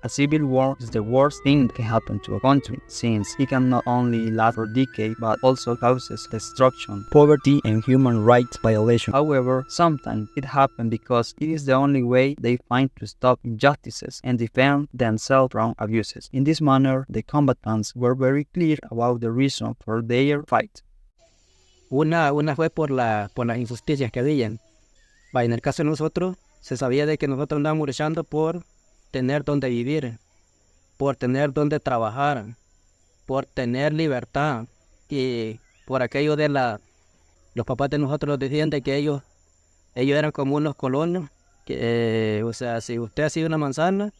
[SPEAKER 3] A civil war is the worst thing that can happen to a country, since it can not only last for decades but also causes destruction, poverty, and human rights violations. However, sometimes it happens because it is the only way they find to stop injustices and defend themselves from abuses. In this manner, the combatants were very clear about the reason for their fight.
[SPEAKER 6] Una fue por las injusticias que habían, En el caso de nosotros, se sabía de que nosotros andábamos luchando por tener donde vivir, por tener donde trabajar, por tener libertad. Y por aquello de los papás de nosotros decían de que ellos eran como unos colonos, que, o sea, si usted hacía una manzana,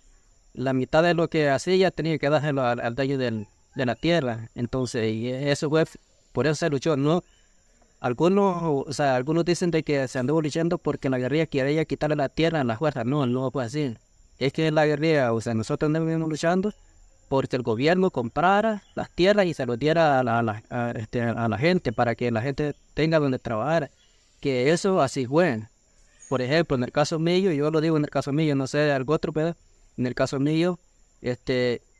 [SPEAKER 6] la mitad de lo que hacía tenía que dárselo al dueño de la tierra. Entonces, y eso fue, por eso se luchó, ¿no? Algunos dicen de que se anduvo luchando porque la guerrilla quería quitarle la tierra a la fuerza. No fue así. Es que la guerrilla, o sea, nosotros andamos luchando porque el gobierno comprara las tierras y se los diera a la gente para que la gente tenga donde trabajar. Que eso así fue. Por ejemplo, en el caso mío, yo lo digo en el caso mío, no sé, algo otro, pero en el caso mío,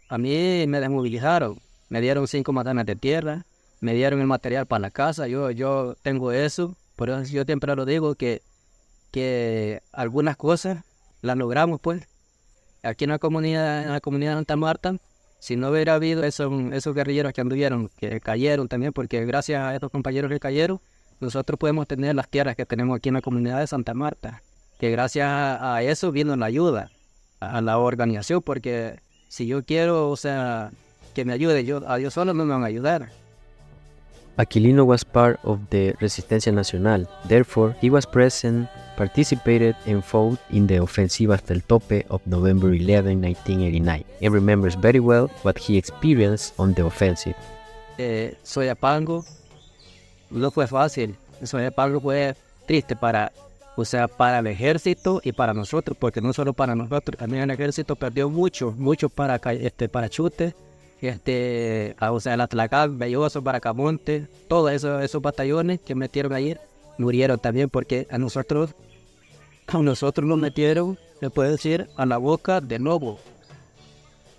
[SPEAKER 6] a mí me desmovilizaron. Me dieron 5 manzanas de tierra, me dieron el material para la casa, yo tengo eso. Por eso yo siempre lo digo que algunas cosas las logramos, pues. Aquí en la comunidad de Santa Marta, si no hubiera habido esos guerrilleros que anduvieron, que cayeron también, porque gracias a esos compañeros que cayeron, nosotros podemos tener las tierras que tenemos aquí en la comunidad de Santa Marta, que gracias a eso vino la ayuda, a la organización, porque si yo quiero, o sea, que me ayude, a Dios solo no me van a ayudar.
[SPEAKER 1] Aquilino was part of the Resistencia Nacional, therefore he was present, participated and fought in the Ofensivas del Tope of November 11, 1989, and remembers very well what he experienced on the offensive.
[SPEAKER 6] Soyapango no fue fácil, Soyapango fue triste para el ejército y para nosotros, porque no solo para nosotros, también el ejército perdió mucho para Chute, el Atlacán, Belloso, Baracamonte, todos esos batallones que metieron ayer murieron también, porque a nosotros nos metieron, se puede decir, a la boca de lobo.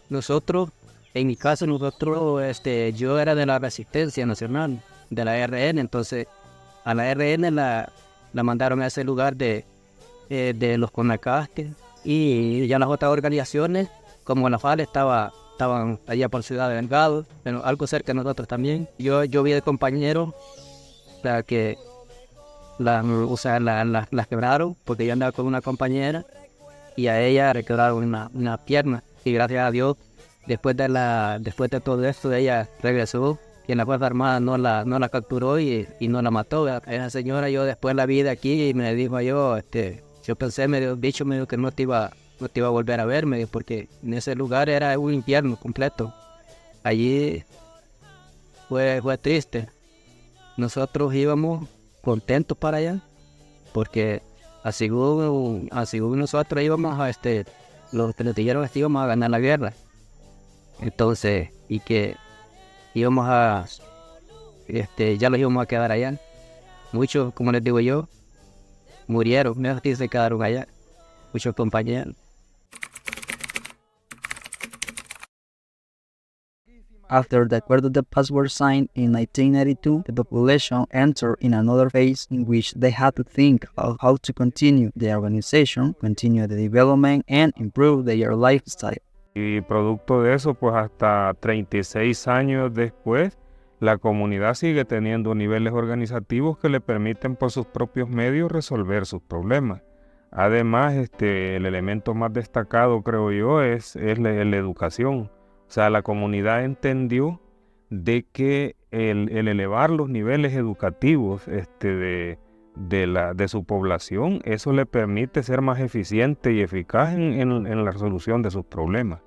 [SPEAKER 6] Nosotros, en mi caso, yo era de la Resistencia Nacional, de la RN, entonces a la RN la mandaron a ese lugar de los Conacasques, y ya las otras organizaciones, como la FAL, estaban allá por Ciudad de Delgado, pero algo cerca de nosotros también. Yo vi de compañeros que las quebraron, porque yo andaba con una compañera y a ella le quebraron una pierna, y gracias a Dios, después de todo esto, ella regresó y en la Fuerza Armada no la capturó y no la mató. Esa señora, yo después la vi de aquí y me dijo yo pensé, me dijo que no te iba a volver a ver, porque en ese lugar era un infierno completo. Allí fue triste. Nosotros íbamos contentos para allá, porque así como nosotros íbamos los que nos dijeron que íbamos a ganar la guerra. Entonces, y que íbamos ya los íbamos a quedar allá. Muchos, como les digo yo, murieron, se quedaron allá, muchos compañeros.
[SPEAKER 3] After the Acuerdo de Paz were signed in 1982, the population entered in another phase in which they had to think about how to continue the organization, continue the development, and improve their lifestyle.
[SPEAKER 7] Y producto de eso, pues hasta 36 años después, la comunidad sigue teniendo niveles organizativos que le permiten por sus propios medios resolver sus problemas. Además, el elemento más destacado, creo yo, es la educación. O sea, la comunidad entendió de que el elevar los niveles educativos de su población, eso le permite ser más eficiente y eficaz en la resolución de sus problemas.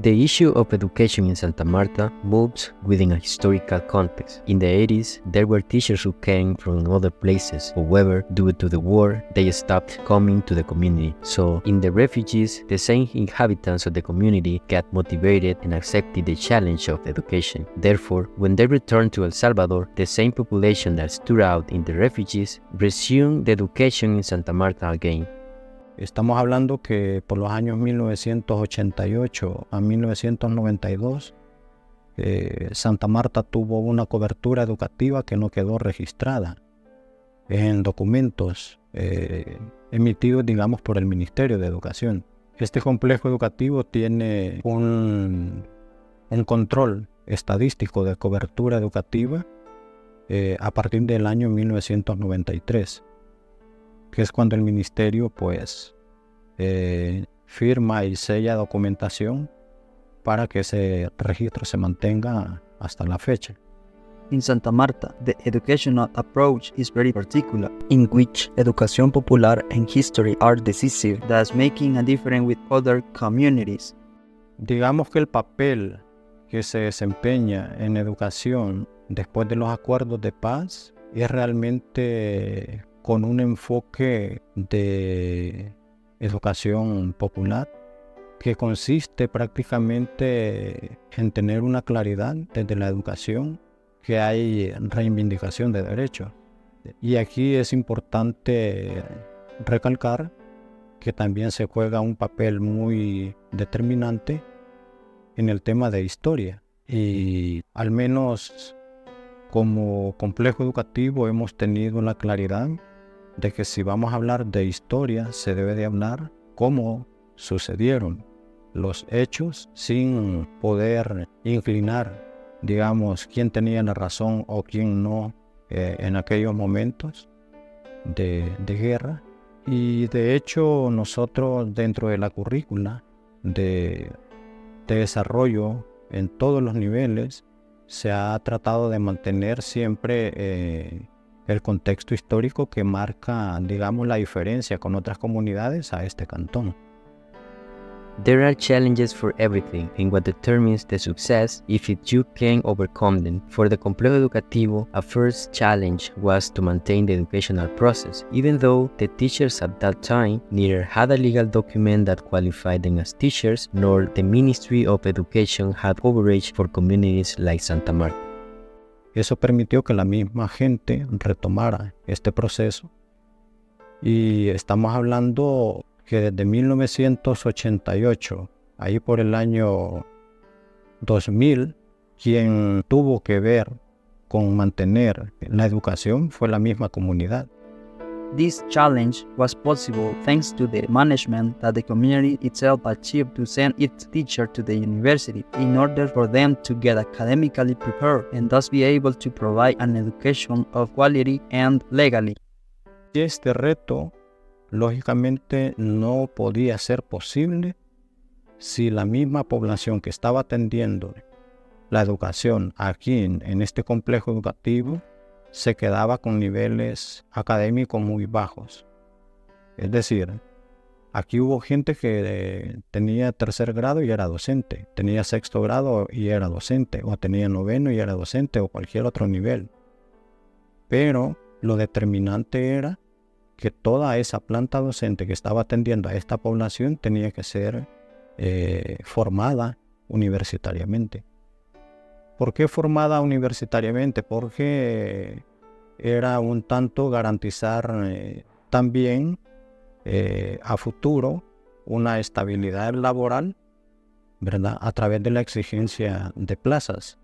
[SPEAKER 1] The issue of education in Santa Marta moves within a historical context. In the 80s, there were teachers who came from other places. However, due to the war, they stopped coming to the community. So, in the refugees, the same inhabitants of the community got motivated and accepted the challenge of education. Therefore, when they returned to El Salvador, the same population that stood out in the refugees resumed the education in Santa Marta again.
[SPEAKER 2] Estamos hablando que por los años 1988 a 1992, Santa Marta tuvo una cobertura educativa que no quedó registrada en documentos emitidos, digamos, por el Ministerio de Educación. Este complejo educativo tiene un control estadístico de cobertura educativa a partir del año 1993. que es cuando el ministerio pues firma y sella documentación para que ese registro se mantenga hasta la fecha.
[SPEAKER 3] In Santa Marta, the educational approach is very particular, in which educación popular and history are decisive, thus making a difference with other communities.
[SPEAKER 2] Digamos que el papel que se desempeña en educación después de los acuerdos de paz es realmente con un enfoque de educación popular que consiste prácticamente en tener una claridad desde la educación que hay reivindicación de derechos. Y aquí es importante recalcar que también se juega un papel muy determinante en el tema de historia. Y al menos como complejo educativo hemos tenido la claridad de que si vamos a hablar de historia, se debe de hablar cómo sucedieron los hechos sin poder inclinar, digamos, quién tenía la razón o quién no en aquellos momentos de guerra. Y de hecho nosotros dentro de la currícula de desarrollo en todos los niveles se ha tratado de mantener siempre el contexto histórico que marca, digamos, la diferencia con otras comunidades a este cantón.
[SPEAKER 1] There are challenges for everything, and what determines the success if you can overcome them. For the Complejo Educativo, a first challenge was to maintain the educational process, even though the teachers at that time neither had a legal document that qualified them as teachers, nor the Ministry of Education had coverage for communities like Santa Marta.
[SPEAKER 2] Eso permitió que la misma gente retomara este proceso y estamos hablando que desde 1988, ahí por el año 2000, quien tuvo que ver con mantener la educación fue la misma comunidad.
[SPEAKER 3] This challenge was possible thanks to the management that the community itself achieved to send its teachers to the university in order for them to get academically prepared and thus be able to provide an education of quality and legally.
[SPEAKER 2] Y este reto lógicamente no podía ser posible si la misma población que estaba atendiendo la educación aquí en este complejo educativo se quedaba con niveles académicos muy bajos. Es decir, aquí hubo gente que tenía 3er grado y era docente, tenía 6º grado y era docente, o tenía 9º y era docente, o cualquier otro nivel. Pero lo determinante era que toda esa planta docente que estaba atendiendo a esta población tenía que ser formada universitariamente. ¿Por qué formada universitariamente? Porque era un tanto garantizar también a futuro una estabilidad laboral, ¿verdad?, a través de la exigencia de plazas.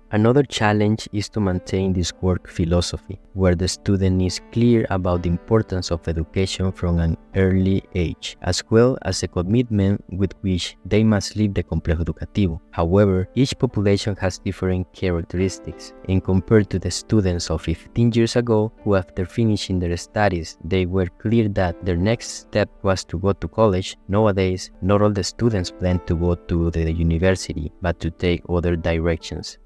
[SPEAKER 1] Another challenge is to maintain this work philosophy, where the student is clear about the importance of education from an early age, as well as the commitment with which they must live the Complejo Educativo. However, each population has different characteristics, and compared to the students of 15 years ago, who after finishing their studies, they were clear that their next step was to go to college, nowadays, not all the students plan to go to the university, but to take other directions.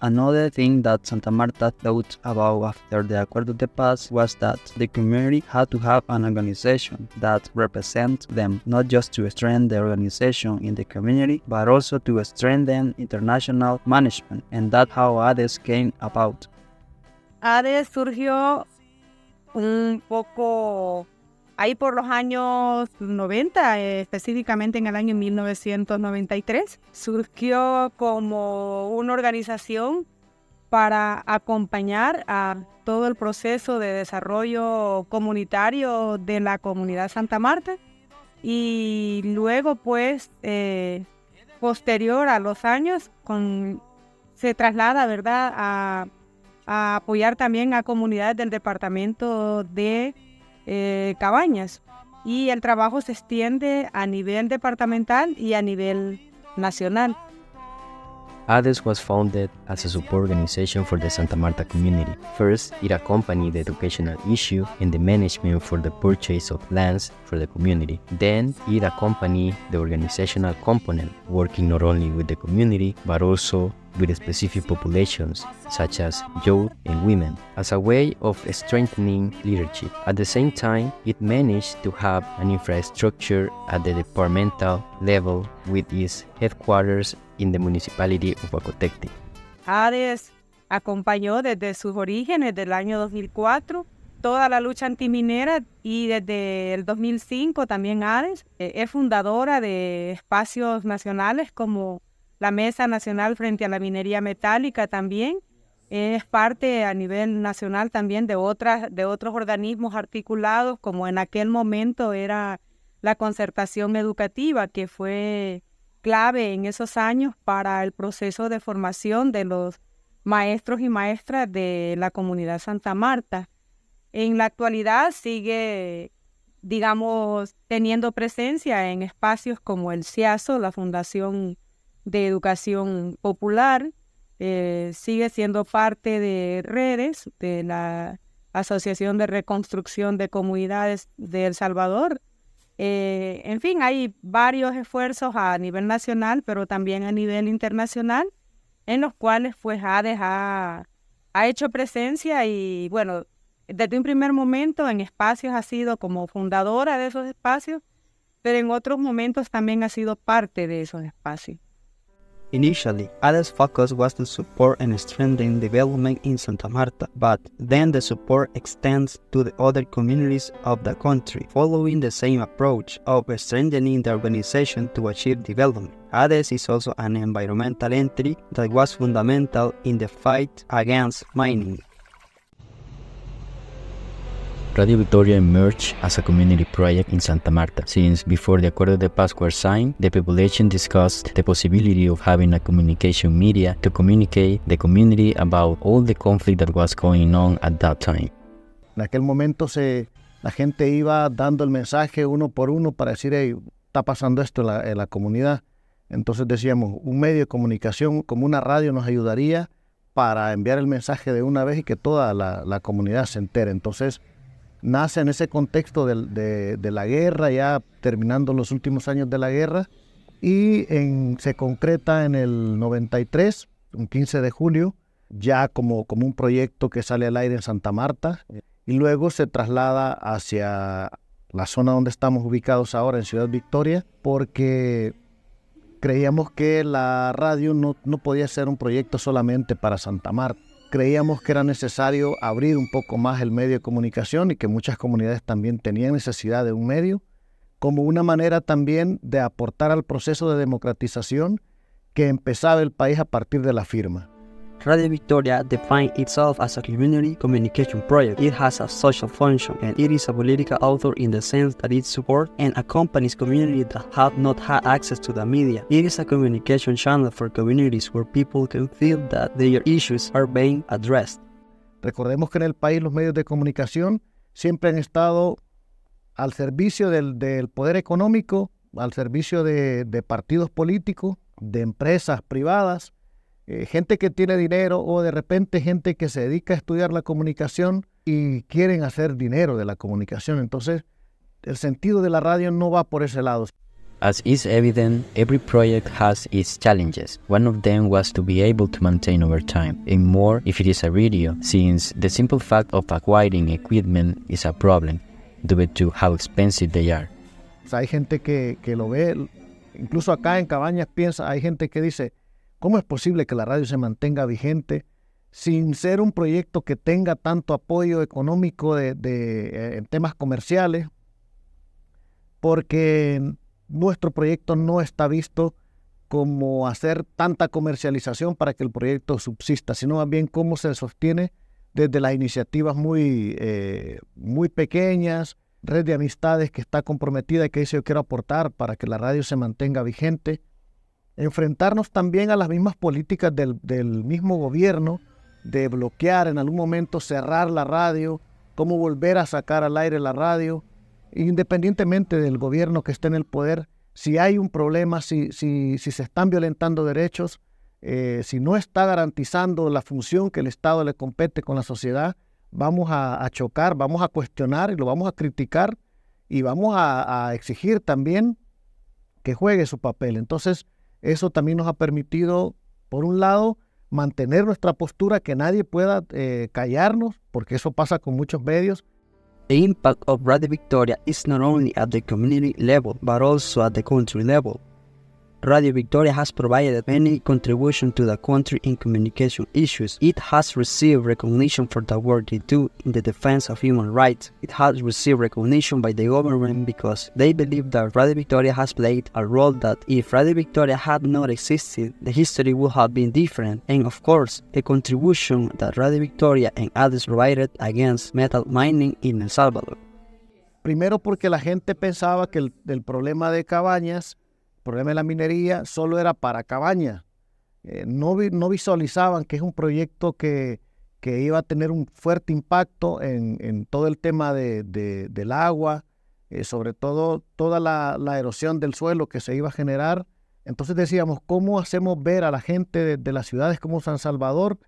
[SPEAKER 3] Another thing that Santa Marta thought about after the Acuerdo de Paz was that the community had to have an organization that represents them, not just to strengthen the organization in the community, but also to strengthen international management, and that's how ADES came about.
[SPEAKER 4] ADES surgió un poco ahí por los años 90, específicamente en el año 1993, surgió como una organización para acompañar a todo el proceso de desarrollo comunitario de la comunidad Santa Marta y luego pues posterior a los años se traslada, ¿verdad?, a apoyar también a comunidades del departamento de Cabañas, y el trabajo se extiende a nivel departamental y a nivel nacional.
[SPEAKER 1] ADES was founded as a support organization for the Santa Marta community. First, it accompanied the educational issue and the management for the purchase of lands for the community. Then, it accompanied the organizational component, working not only with the community, but also with specific populations such as youth and women, as a way of strengthening leadership. At the same time, it managed to have an infrastructure at the departmental level with its headquarters in the municipality of Acotecti.
[SPEAKER 4] ADES acompañó desde sus orígenes del año 2004 toda la lucha antiminera y desde el 2005 también ADES es fundadora de espacios nacionales como la Mesa Nacional frente a la Minería Metálica también. Es parte a nivel nacional también de otros organismos articulados, como en aquel momento era la concertación educativa, que fue clave en esos años para el proceso de formación de los maestros y maestras de la comunidad Santa Marta. En la actualidad sigue, digamos, teniendo presencia en espacios como el CIASO, la Fundación de Educación Popular, sigue siendo parte de redes de la Asociación de Reconstrucción de Comunidades de El Salvador. En fin, hay varios esfuerzos a nivel nacional, pero también a nivel internacional, en los cuales pues ADES ha hecho presencia y bueno, desde un primer momento en espacios ha sido como fundadora de esos espacios, pero en otros momentos también ha sido parte de esos espacios.
[SPEAKER 3] Initially, ADES' focus was to support and strengthen development in Santa Marta, but then the support extends to the other communities of the country, following the same approach of strengthening the organization to achieve development. ADES is also an environmental entity that was fundamental in the fight against mining.
[SPEAKER 1] Radio Victoria emerged as a community project in Santa Marta, since before the Acuerdo de Paz were signed, the population discussed the possibility of having a communication media to communicate the community about all the conflict that was going on at that time.
[SPEAKER 8] En aquel momento la gente iba dando el mensaje uno por uno para decir, hey, está pasando esto en la comunidad. Entonces decíamos, un medio de comunicación como una radio nos ayudaría para enviar el mensaje de una vez y que toda la comunidad se entere. Entonces, nace en ese contexto de la guerra, ya terminando los últimos años de la guerra, y se concreta en el 93, un 15 de julio, ya como un proyecto que sale al aire en Santa Marta, y luego se traslada hacia la zona donde estamos ubicados ahora, en Ciudad Victoria, porque creíamos que la radio no podía ser un proyecto solamente para Santa Marta. Creíamos que era necesario abrir un poco más el medio de comunicación y que muchas comunidades también tenían necesidad de un medio, como una manera también de aportar al proceso de democratización que empezaba el país a partir de la firma.
[SPEAKER 3] Radio Victoria defines itself as a community communication project. It has a social function, and it is a political author in the sense that it supports and accompanies communities that have not had access to the media. It is a communication channel for communities where people can feel that their issues are being addressed.
[SPEAKER 8] Recordemos que en el país los medios de comunicación siempre han estado al servicio del poder económico, al servicio de partidos políticos, de empresas privadas, gente que tiene dinero o de repente gente que se dedica a estudiar la comunicación y quieren hacer dinero de la comunicación. Entonces, el sentido de la radio no va por ese lado.
[SPEAKER 1] As is evident, every project has its challenges. One of them was to be able to maintain over time, and more if it is a radio, since the simple fact of acquiring equipment is a problem, due to how expensive they are.
[SPEAKER 8] O sea, hay gente que lo ve, incluso acá en Cabañas hay gente que dice, ¿cómo es posible que la radio se mantenga vigente sin ser un proyecto que tenga tanto apoyo económico en temas comerciales? Porque nuestro proyecto no está visto como hacer tanta comercialización para que el proyecto subsista, sino más bien cómo se sostiene desde las iniciativas muy pequeñas, red de amistades que está comprometida y que dice yo quiero aportar para que la radio se mantenga vigente. Enfrentarnos también a las mismas políticas del mismo gobierno, de bloquear en algún momento, cerrar la radio, cómo volver a sacar al aire la radio, independientemente del gobierno que esté en el poder. Si hay un problema, si se están violentando derechos, si no está garantizando la función que el Estado le compete con la sociedad, vamos a chocar, vamos a cuestionar y lo vamos a criticar y vamos a exigir también que juegue su papel. Entonces, eso también nos ha permitido, por un lado, mantener nuestra postura, que nadie pueda callarnos, porque eso pasa con muchos medios.
[SPEAKER 3] The impact of Radio Victoria is not only at the community level, but also at the country level. Radio Victoria has provided many contributions to the country in communication issues. It has received recognition for the work they do in the defense of human rights. It has received recognition by the government because they believe that Radio Victoria has played a role that if Radio Victoria had not existed, the history would have been different. And of course, the contribution that Radio Victoria and others provided against metal mining in El Salvador.
[SPEAKER 8] Primero porque la gente pensaba que el problema de Cabañas, el problema de la minería, solo era para Cabañas. No visualizaban que es un proyecto que iba a tener un fuerte impacto en todo el tema del agua, sobre todo toda la erosión del suelo que se iba a generar. Entonces decíamos, ¿cómo hacemos ver a la gente de las ciudades como San Salvador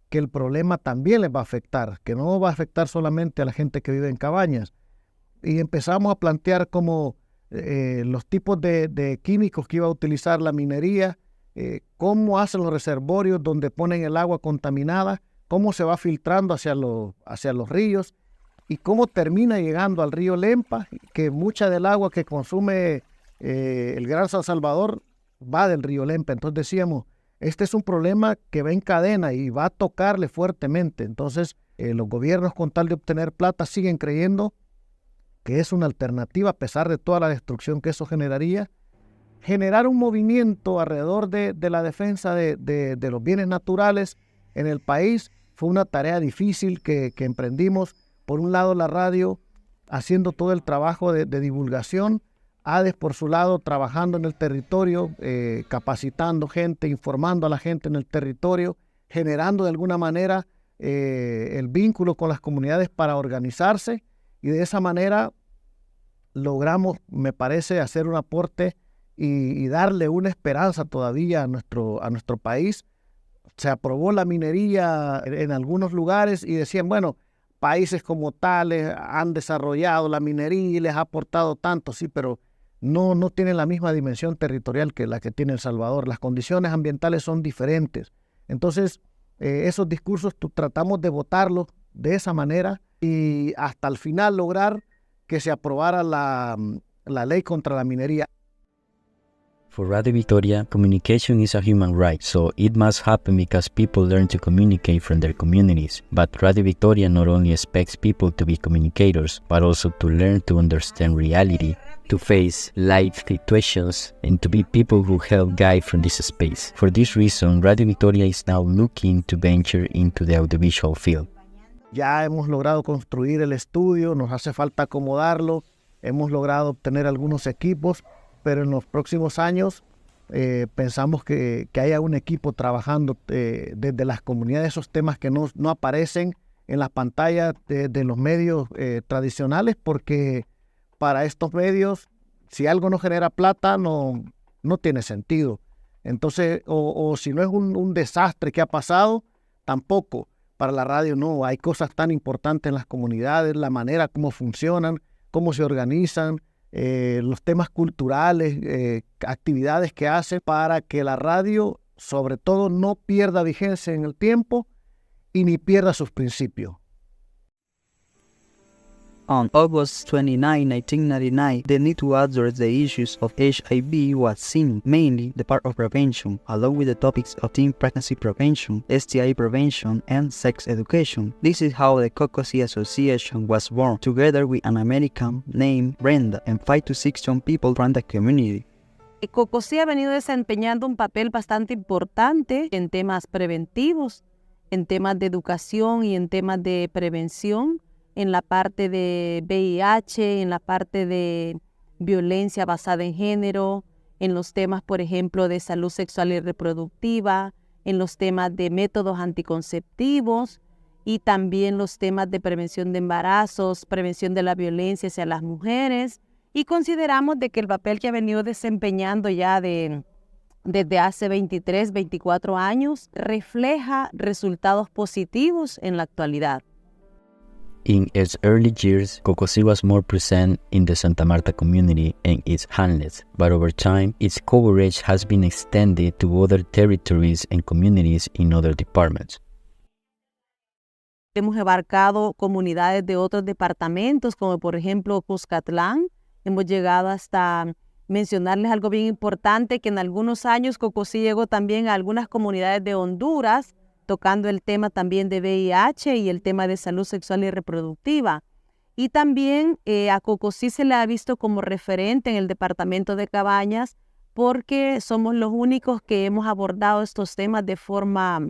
[SPEAKER 8] que el problema también les va a afectar, que no va a afectar solamente a la gente que vive en Cabañas? Y empezamos a plantear como los tipos de químicos que iba a utilizar la minería, cómo hacen los reservorios donde ponen el agua contaminada, cómo se va filtrando hacia los ríos y cómo termina llegando al río Lempa, que mucha del agua que consume el Gran San Salvador va del río Lempa. Entonces decíamos, este es un problema que va en cadena y va a tocarle fuertemente. Entonces los gobiernos, con tal de obtener plata, siguen creyendo que es una alternativa a pesar de toda la destrucción que eso generaría. Generar un movimiento alrededor de la defensa de los bienes naturales en el país fue una tarea difícil que emprendimos. Por un lado, la radio haciendo todo el trabajo de divulgación, ADES por su lado trabajando en el territorio, capacitando gente, informando a la gente en el territorio, generando de alguna manera el vínculo con las comunidades para organizarse. Y de esa manera logramos, me parece, hacer un aporte y darle una esperanza todavía a nuestro país. Se aprobó la minería en algunos lugares y decían, bueno, países como tales han desarrollado la minería y les ha aportado tanto, sí, pero no tienen la misma dimensión territorial que la que tiene El Salvador. Las condiciones ambientales son diferentes. Entonces, esos discursos tratamos de votarlos de esa manera y hasta el final lograr que se aprobara la ley contra la minería.
[SPEAKER 1] For Radio Victoria, communication is a human right, so it must happen because people learn to communicate from their communities. But Radio Victoria not only expects people to be communicators, but also to learn to understand reality, to face life situations, and to be people who help guide from this space. For this reason, Radio Victoria is now looking to venture into the audiovisual field.
[SPEAKER 8] Ya hemos logrado construir el estudio, nos hace falta acomodarlo, hemos logrado obtener algunos equipos, pero en los próximos años pensamos que haya un equipo trabajando desde las comunidades, esos temas que no aparecen en las pantallas de los medios tradicionales, porque para estos medios, si algo no genera plata, no tiene sentido. Entonces, o si no es un desastre que ha pasado, tampoco. Para la radio no, hay cosas tan importantes en las comunidades, la manera como funcionan, cómo se organizan, los temas culturales, actividades que hace para que la radio, sobre todo, no pierda vigencia en el tiempo y ni pierda sus principios.
[SPEAKER 3] On August 29, 1999, the need to address the issues of HIV was seen, mainly the part of prevention, along with the topics of teen pregnancy prevention, STI prevention, and sex education. This is how the COCOSI Association was born, together with an American named Brenda and 5 to 6 young people from the community.
[SPEAKER 9] COCOSI ha venido desempeñando un papel bastante importante en temas preventivos, en temas de educación y en temas de prevención, en la parte de VIH, en la parte de violencia basada en género, en los temas, por ejemplo, de salud sexual y reproductiva, en los temas de métodos anticonceptivos y también los temas de prevención de embarazos, prevención de la violencia hacia las mujeres. Y consideramos de que el papel que ha venido desempeñando ya de desde hace 23, 24 años, refleja resultados positivos en la actualidad.
[SPEAKER 1] In its early years, COCOSI was more present in the Santa Marta community and its hamlets, but over time, its coverage has been extended to other territories and communities in other departments.
[SPEAKER 9] Hemos abarcado comunidades de otros departamentos, como por ejemplo Cuscatlán. Hemos llegado hasta mencionarles algo bien importante, que en algunos años COCOSI llegó también a algunas comunidades de Honduras, tocando el tema también de VIH y el tema de salud sexual y reproductiva. Y también a COCOSI se le ha visto como referente en el departamento de Cabañas, porque somos los únicos que hemos abordado estos temas de forma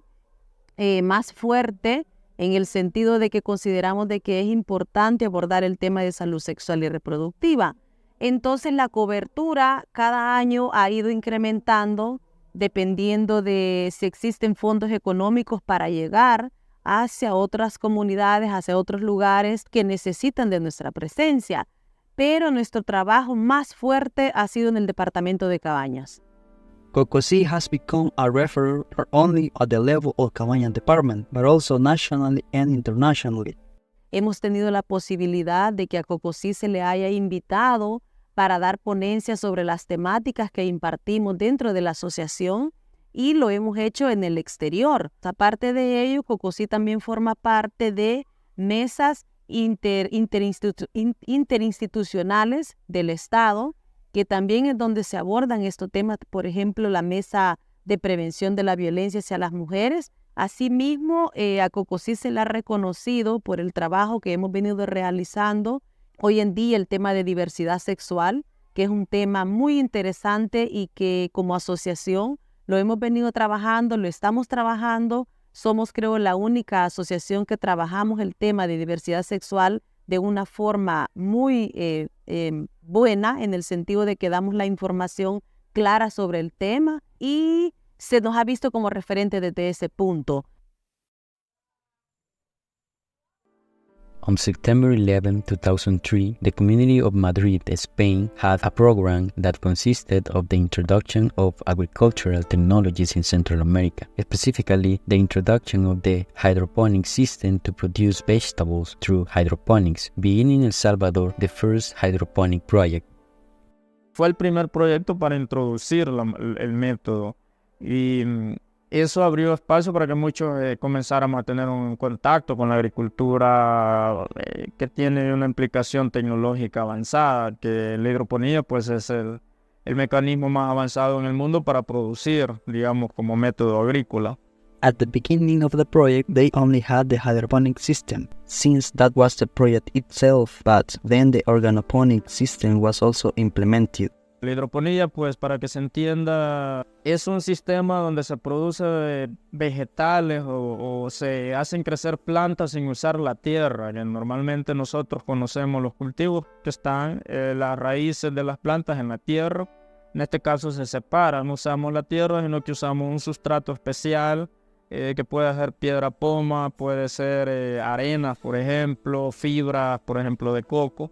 [SPEAKER 9] más fuerte, en el sentido de que consideramos de que es importante abordar el tema de salud sexual y reproductiva. Entonces la cobertura cada año ha ido incrementando dependiendo de si existen fondos económicos para llegar hacia otras comunidades, hacia otros lugares que necesitan de nuestra presencia. Pero nuestro trabajo más fuerte ha sido en el departamento de Cabañas.
[SPEAKER 3] COCOSI has become a referer not only at the level of Cabañas Department, but also nationally and internationally.
[SPEAKER 9] Hemos tenido la posibilidad de que a COCOSI se le haya invitado para dar ponencias sobre las temáticas que impartimos dentro de la asociación, y lo hemos hecho en el exterior. Aparte de ello, COCOSI también forma parte de mesas interinstitucionales del Estado, que también es donde se abordan estos temas, por ejemplo, la mesa de prevención de la violencia hacia las mujeres. Asimismo, a COCOSI se le ha reconocido por el trabajo que hemos venido realizando hoy en día, el tema de diversidad sexual, que es un tema muy interesante y que como asociación lo hemos venido trabajando, lo estamos trabajando. Somos, creo, la única asociación que trabajamos el tema de diversidad sexual de una forma muy buena, en el sentido de que damos la información clara sobre el tema y se nos ha visto como referente desde ese punto.
[SPEAKER 1] On September 11, 2003, the community of Madrid, Spain, had a program that consisted of the introduction of agricultural technologies in Central America, specifically the introduction of the hydroponic system to produce vegetables through hydroponics, being in El Salvador the first hydroponic project.
[SPEAKER 2] Fue el primer proyecto para introducir el método y eso abrió espacio para que muchos comenzáramos a tener un contacto con la agricultura que tiene una implicación tecnológica avanzada, que la hidroponía pues es el mecanismo más avanzado en el mundo para producir, digamos, como método agrícola.
[SPEAKER 3] At the beginning of the project, they only had the hydroponic system, since that was the project itself, but then the organoponic system was also implemented.
[SPEAKER 2] La hidroponía, pues para que se entienda, es un sistema donde se produce vegetales o se hacen crecer plantas sin usar la tierra. Que normalmente nosotros conocemos los cultivos que están las raíces de las plantas en la tierra. En este caso se separan, no usamos la tierra, sino que usamos un sustrato especial que puede ser piedra poma, puede ser arena, por ejemplo, fibras, por ejemplo, de coco,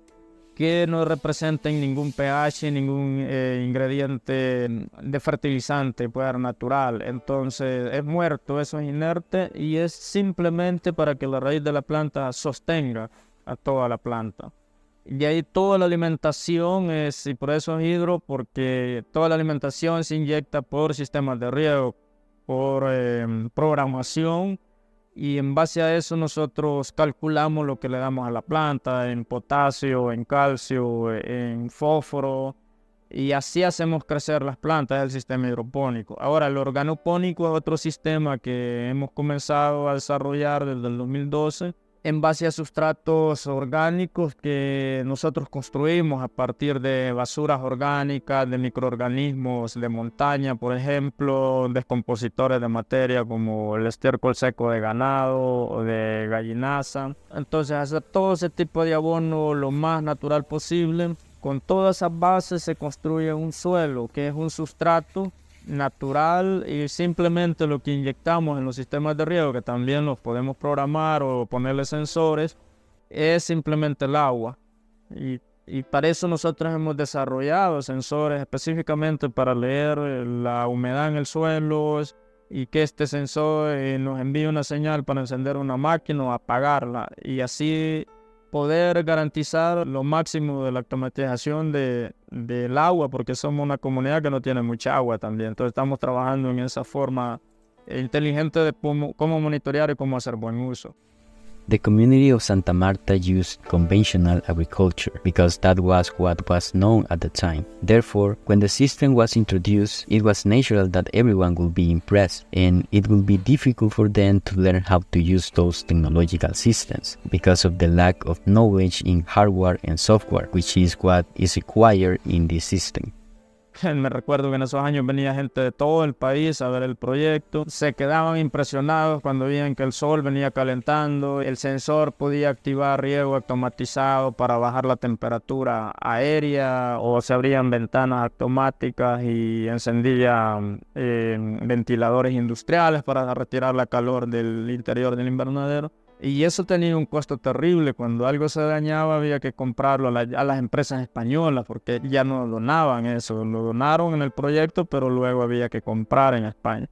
[SPEAKER 2] que no representen ningún pH, ningún ingrediente de fertilizante, pues natural. Entonces es muerto, eso es inerte y es simplemente para que la raíz de la planta sostenga a toda la planta. Y ahí toda la alimentación y por eso es hidro, porque toda la alimentación se inyecta por sistemas de riego, por programación. Y en base a eso nosotros calculamos lo que le damos a la planta en potasio, en calcio, en fósforo. Y así hacemos crecer las plantas, es el sistema hidropónico. Ahora, el organopónico es otro sistema que hemos comenzado a desarrollar desde el 2012 en base a sustratos orgánicos que nosotros construimos a partir de basuras orgánicas, de microorganismos de montaña, por ejemplo, descompositores de materia como el estiércol seco de ganado o de gallinaza. Entonces, hacer todo ese tipo de abono lo más natural posible. Con todas esas bases se construye un suelo, que es un sustrato natural, y simplemente lo que inyectamos en los sistemas de riego, que también los podemos programar o ponerle sensores, es simplemente el agua. Y
[SPEAKER 10] Y para eso nosotros hemos desarrollado sensores específicamente para leer la humedad en el suelo y que este sensor nos envíe una señal para encender una máquina o apagarla y así poder garantizar lo máximo de la automatización del agua, porque somos una comunidad que no tiene mucha agua también. Entonces estamos trabajando en esa forma inteligente de cómo monitorear y cómo hacer buen uso.
[SPEAKER 1] The community of Santa Marta used conventional agriculture because that was what was known at the time. Therefore, when the system was introduced, it was natural that everyone would be impressed, and it would be difficult for them to learn how to use those technological systems because of the lack of knowledge in hardware and software, which is what is required in this system.
[SPEAKER 10] Me recuerdo que en esos años venía gente de todo el país a ver el proyecto. Se quedaban impresionados cuando veían que el sol venía calentando. El sensor podía activar riego automatizado para bajar la temperatura aérea, o se abrían ventanas automáticas y encendían ventiladores industriales para retirar la calor del interior del invernadero. Y eso tenía un costo terrible. Cuando algo se dañaba había que comprarlo a las empresas españolas, porque ya no donaban eso. Lo donaron en el proyecto, pero luego había que comprar en España.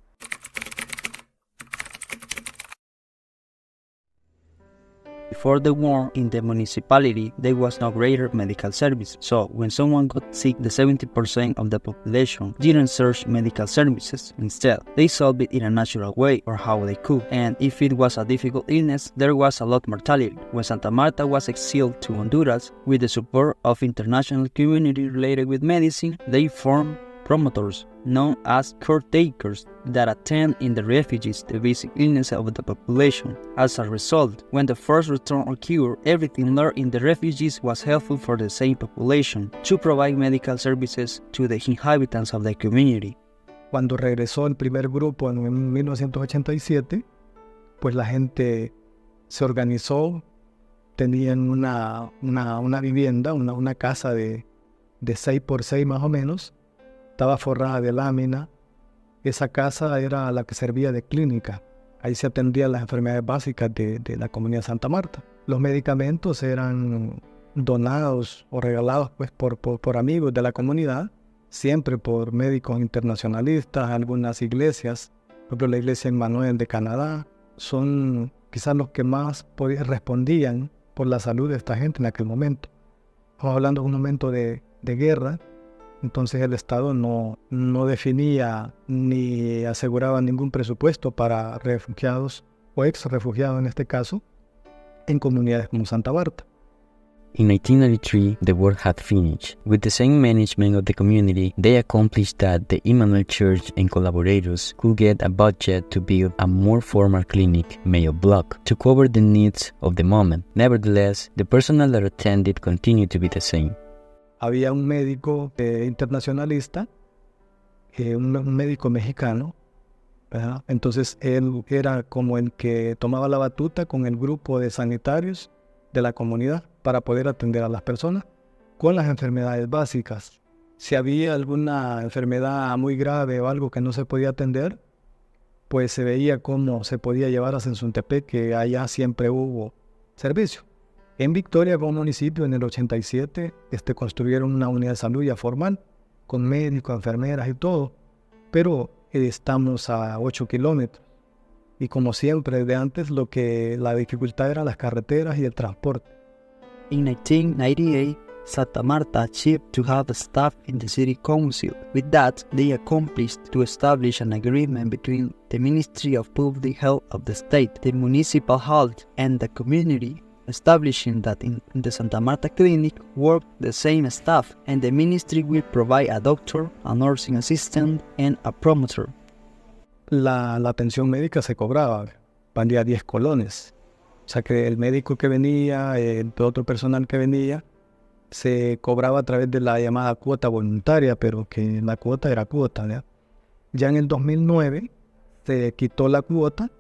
[SPEAKER 3] Before the war, in the municipality, there was no greater medical service. So, when someone got sick, the 70% of the population didn't search medical services. Instead, they solved it in a natural way or how they could. And if it was a difficult illness, there was a lot mortality. When Santa Marta was exiled to Honduras, with the support of international community related with medicine, they formed promoters, known as caretakers, that attend in the refugees the basic illness of the population. As a result, when the first return occurred, everything learned in the refugees was helpful for the same population to provide medical services to the inhabitants of the community.
[SPEAKER 11] Cuando regresó el primer grupo en 1987, pues la gente se organizó, tenían una vivienda, una casa de 6 por 6 más o menos. Estaba forrada de lámina. Esa casa era la que servía de clínica. Ahí se atendían las enfermedades básicas de la comunidad de Santa Marta. Los medicamentos eran donados o regalados pues, por amigos de la comunidad, siempre por médicos internacionalistas, algunas iglesias, por ejemplo la iglesia Emmanuel de Canadá, son quizás los que más respondían por la salud de esta gente en aquel momento. Estamos hablando de un momento de guerra. Entonces el Estado no definía ni aseguraba ningún presupuesto para refugiados o ex refugiados en este caso en comunidades como Santa Marta.
[SPEAKER 1] In 1993, the war had finished. With the same management of the community, they accomplished that the Emmanuel Church and collaborators could get a budget to build a more formal clinic, Mayo Block, to cover the needs of the moment. Nevertheless, the personnel that attended continued to be the same.
[SPEAKER 11] Había un médico internacionalista, un médico mexicano, ¿verdad? Entonces él era como el que tomaba la batuta con el grupo de sanitarios de la comunidad para poder atender a las personas con las enfermedades básicas. Si había alguna enfermedad muy grave o algo que no se podía atender, pues se veía cómo se podía llevar a Sensuntepec, que allá siempre hubo servicio. En Victoria, como municipio, en el 87, construyeron una unidad de salud ya formal, con médicos, enfermeras y todo, pero estamos a 8 kilómetros. Y como siempre, desde antes, la dificultad era las carreteras y el transporte.
[SPEAKER 3] In 1998, Santa Marta achieved to have a staff in the city council. With that, they accomplished to establish an agreement between the Ministry of Public Health of the state, the municipal health, and the community, establishing that in the Santa Marta clinic work the same staff, and the ministry will provide a doctor, a nursing assistant, and a promoter.
[SPEAKER 11] La atención médica se cobraba, valía 10 colones. O sea que el médico que venía, el otro personal que venía, se cobraba a través de la llamada cuota voluntaria, pero que la cuota era cuota, ¿ya? Ya en el 2009 se quitó la cuota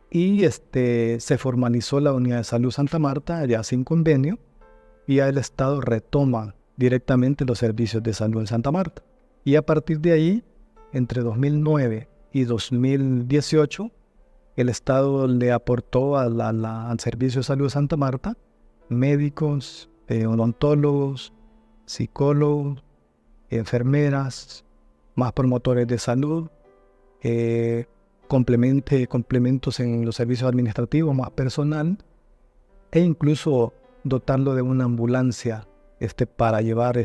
[SPEAKER 11] y se formalizó la Unidad de Salud Santa Marta, ya sin convenio, y ya el Estado retoma directamente los servicios de salud en Santa Marta. Y a partir de ahí, entre 2009 y 2018, el Estado le aportó al Servicio de Salud de Santa Marta médicos, odontólogos, psicólogos, enfermeras, más promotores de salud, complementos en los servicios administrativos, más personal, e incluso dotarlo de una ambulancia para llevar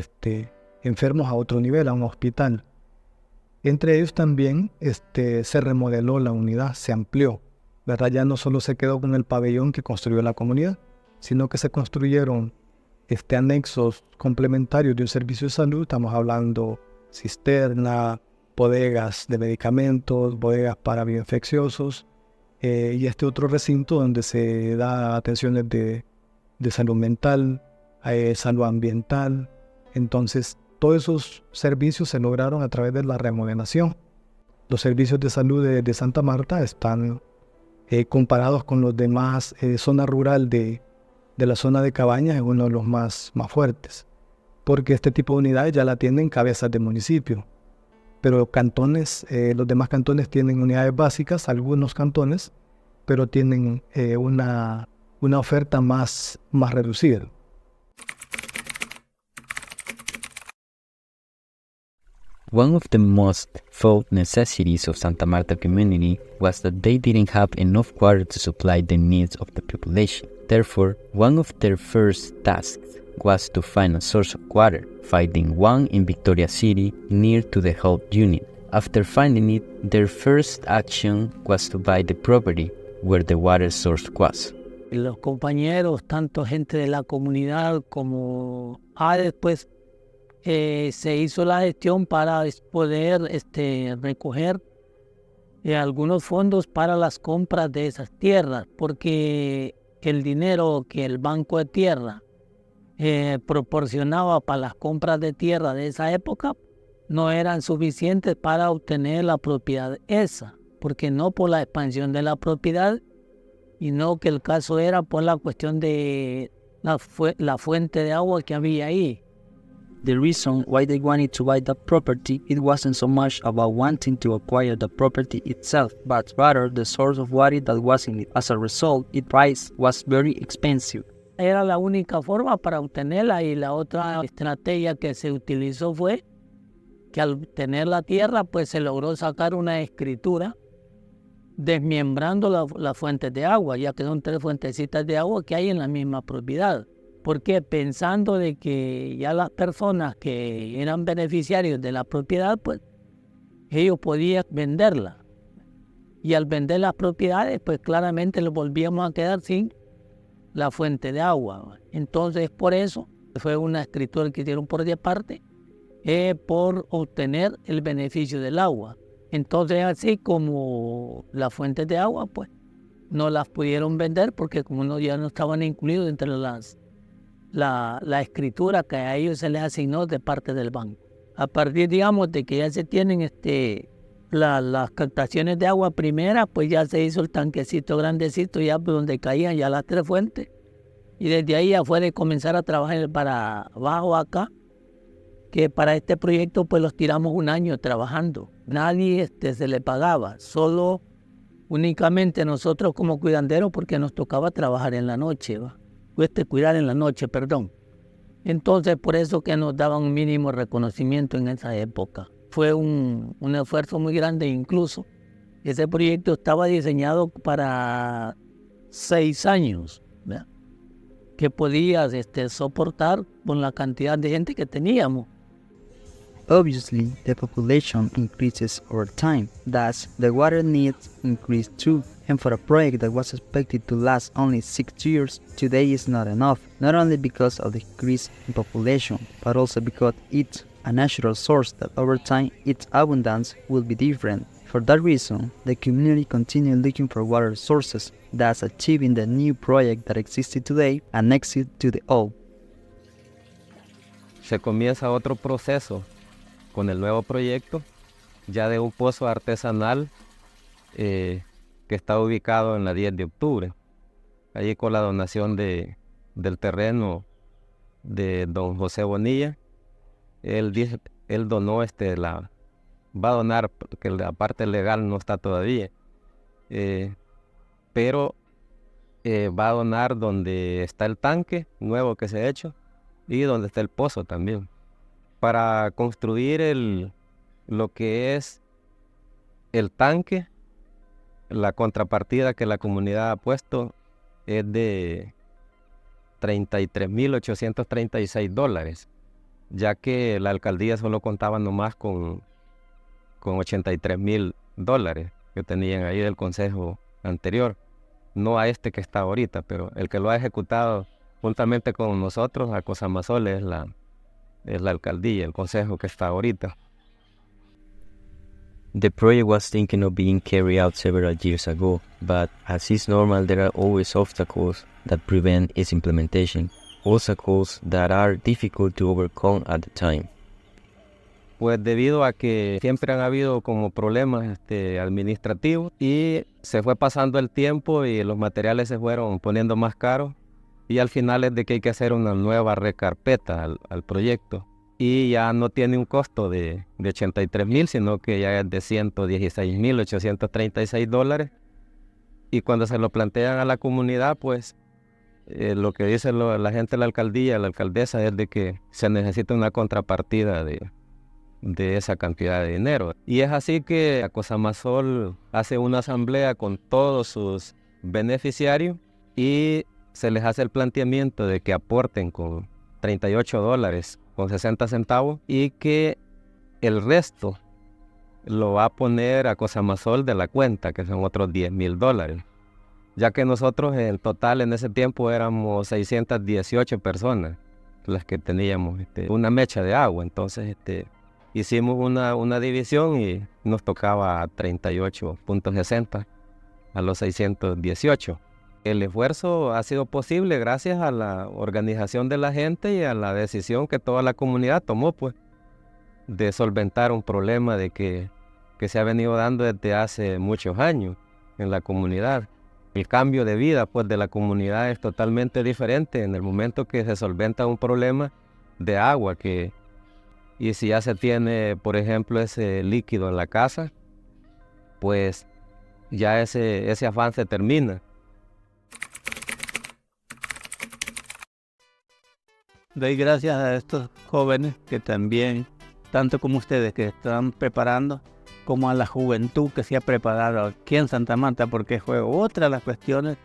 [SPEAKER 11] enfermos a otro nivel, a un hospital. Entre ellos también se remodeló la unidad, se amplió, ¿verdad? Ya no solo se quedó con el pabellón que construyó la comunidad, sino que se construyeron anexos complementarios de un servicio de salud. Estamos hablando cisterna, bodegas de medicamentos, bodegas para bioinfecciosos, y otro recinto donde se da atenciones de salud mental, salud ambiental. Entonces, todos esos servicios se lograron a través de la remodelación. Los servicios de salud de Santa Marta están comparados con los demás. Zona rural de la zona de Cabañas es uno de los más fuertes, porque este tipo de unidades ya la tienen cabezas de municipio. Pero cantones, los demás cantones tienen unidades básicas, algunos cantones, pero tienen una oferta más reducida.
[SPEAKER 1] One of the most felt necessities of Santa Marta community was that they didn't have enough water to supply the needs of the population. Therefore, one of their first tasks was to find a source of water, finding one in Victoria City near to the health unit. After finding it, their first action was to buy the property where the water source was.
[SPEAKER 12] Los compañeros, tanto gente de la comunidad como después se hizo la gestión para poder recoger algunos fondos para las compras de esas tierras, porque el dinero que el Banco de Tierra proporcionaba para las compras de tierra de esa época no eran suficientes para obtener la propiedad esa, porque no por la expansión de la propiedad, y no que el caso era por la cuestión de la fuente de agua que había ahí.
[SPEAKER 3] The reason why they wanted to buy the property, it wasn't so much about wanting to acquire the property itself, but rather the source of water that was in it. As a result, its price was very expensive.
[SPEAKER 12] Era la única forma para obtenerla, y la otra estrategia que se utilizó fue que al tener la tierra, pues se logró sacar una escritura desmembrando las fuentes de agua, ya que son 3 fuentecitas de agua que hay en la misma propiedad. Porque pensando de que ya las personas que eran beneficiarios de la propiedad, pues ellos podían venderla. Y al vender las propiedades, pues claramente los volvíamos a quedar sin la fuente de agua. Entonces, por eso fue una escritura que hicieron por de parte por obtener el beneficio del agua. Entonces, así como las fuentes de agua, pues no las pudieron vender porque como ya no estaban incluidos entre la escritura que a ellos se les asignó de parte del banco. A partir, digamos, de que ya se tienen las captaciones de agua primera, pues ya se hizo el tanquecito grandecito, ya donde caían ya las 3 fuentes, y desde ahí ya fue de comenzar a trabajar para abajo acá, que para este proyecto pues los tiramos 1 año trabajando. Nadie se le pagaba, solo únicamente nosotros como cuidanderos, porque nos tocaba trabajar en la noche, cuidar en la noche, perdón. Entonces, por eso que nos daban un mínimo reconocimiento en esa época. Fue un esfuerzo muy grande, incluso ese proyecto estaba diseñado para 6 años, ¿verdad? Que podía soportar con la cantidad de gente que teníamos.
[SPEAKER 3] Obviously, the population increases over time, thus the water needs increase too. And for a project that was expected to last only 6 years, today is not enough, not only because of the increase in population, but also because it's a natural source that over time its abundance will be different. For that reason, the community continued looking for water sources, thus achieving the new project that existed today, annexed to the old.
[SPEAKER 1] Se comienza otro proceso con el nuevo proyecto, ya de un pozo artesanal que está ubicado en la 10 de octubre, allí con la donación del terreno de don José Bonilla. Él donó va a donar, porque la parte legal no está todavía, pero va a donar donde está el tanque nuevo que se ha hecho,
[SPEAKER 13] y donde está el pozo también. Para construir lo que es el tanque, la contrapartida que la comunidad ha puesto es de $33,836, ya que la alcaldía solo contaba nomás con $83,000 que tenían ahí del consejo anterior, no a este que está ahorita, pero el que lo ha ejecutado juntamente con nosotros, a Cosamazol, es la alcaldía, el consejo que está ahorita.
[SPEAKER 1] The project was thinking of being carried out several years ago, but as is normal, there are always obstacles that prevent its implementation, obstacles that are difficult to overcome at the time.
[SPEAKER 13] Pues debido a que siempre han habido como problemas administrativos y se fue pasando el tiempo y los materiales se fueron poniendo más caros y al final es de que hay que hacer una nueva recarpeta al proyecto. Y ya no tiene un costo de $83,000, sino que ya es de $116,836. Y cuando se lo plantean a la comunidad, pues lo que dice la gente de la alcaldía, la alcaldesa, es de que se necesita una contrapartida de esa cantidad de dinero. Y es así que Cosamazol hace una asamblea con todos sus beneficiarios y se les hace el planteamiento de que aporten con $38.60 y que el resto lo va a poner a Cosamazol de la cuenta, que son otros $10,000, ya que nosotros en total en ese tiempo éramos 618 personas las que teníamos una mecha de agua. Entonces hicimos una división y nos tocaba 38.60 a los 618. El esfuerzo ha sido posible gracias a la organización de la gente y a la decisión que toda la comunidad tomó, pues, de solventar un problema que se ha venido dando desde hace muchos años en la comunidad. El cambio de vida, pues, de la comunidad es totalmente diferente en el momento que se solventa un problema de agua, y si ya se tiene, por ejemplo, ese líquido en la casa, pues ya ese afán se termina.
[SPEAKER 2] Doy gracias a estos jóvenes que también, tanto como ustedes que están preparando, como a la juventud que se ha preparado aquí en Santa Marta, porque fue otra de las cuestiones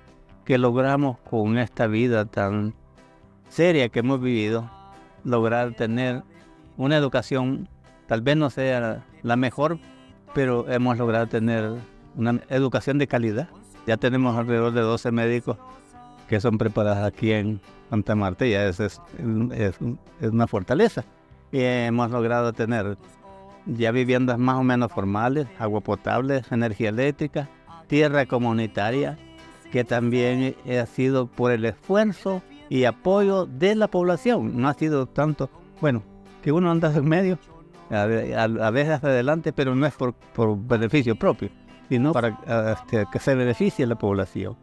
[SPEAKER 2] que logramos con esta vida tan seria que hemos vivido, lograr tener una educación, tal vez no sea la mejor, pero hemos logrado tener una educación de calidad. Ya tenemos alrededor de 12 médicos que son preparados aquí en Santa Marta, y eso es una fortaleza. Y hemos logrado tener ya viviendas más o menos formales, agua potable, energía eléctrica, tierra comunitaria, que también ha sido por el esfuerzo y apoyo de la población. No ha sido tanto, bueno, que uno anda en medio, a veces hacia adelante, pero no es por beneficio propio, sino para que se beneficie la población.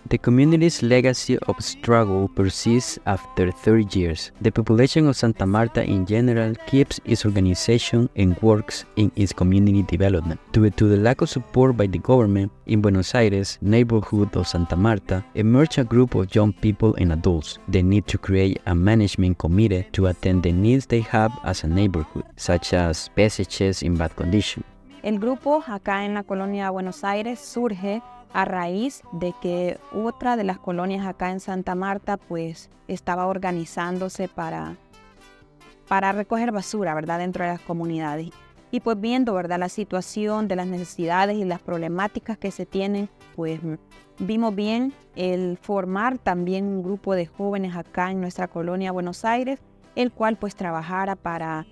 [SPEAKER 1] The community's legacy of struggle persists after 30 years. The population of Santa Marta in general keeps its organization and works in its community development. Due to the lack of support by the government, in Buenos Aires neighborhood of Santa Marta emerged a group of young people and adults. They need to create a management committee to attend the needs they have as a neighborhood, such as passages in bad condition.
[SPEAKER 14] El grupo acá en la colonia Buenos Aires surge a raíz de que otra de las colonias acá en Santa Marta pues estaba organizándose para recoger basura, ¿verdad?, dentro de las comunidades. Y pues viendo, ¿verdad?, la situación de las necesidades y las problemáticas que se tienen, pues vimos bien el formar también un grupo de jóvenes acá en nuestra colonia Buenos Aires, el cual pues trabajara para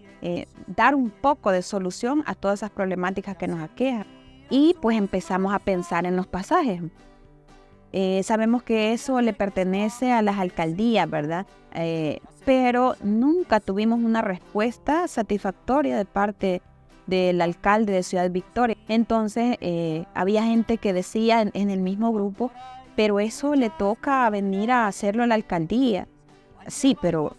[SPEAKER 14] dar un poco de solución a todas esas problemáticas que nos aquejan. Y pues empezamos a pensar en los pasajes. Sabemos que eso le pertenece a las alcaldías, ¿verdad? Pero nunca tuvimos una respuesta satisfactoria de parte del alcalde de Ciudad Victoria. Entonces había gente que decía en el mismo grupo, pero eso le toca venir a hacerlo a la alcaldía. Sí, pero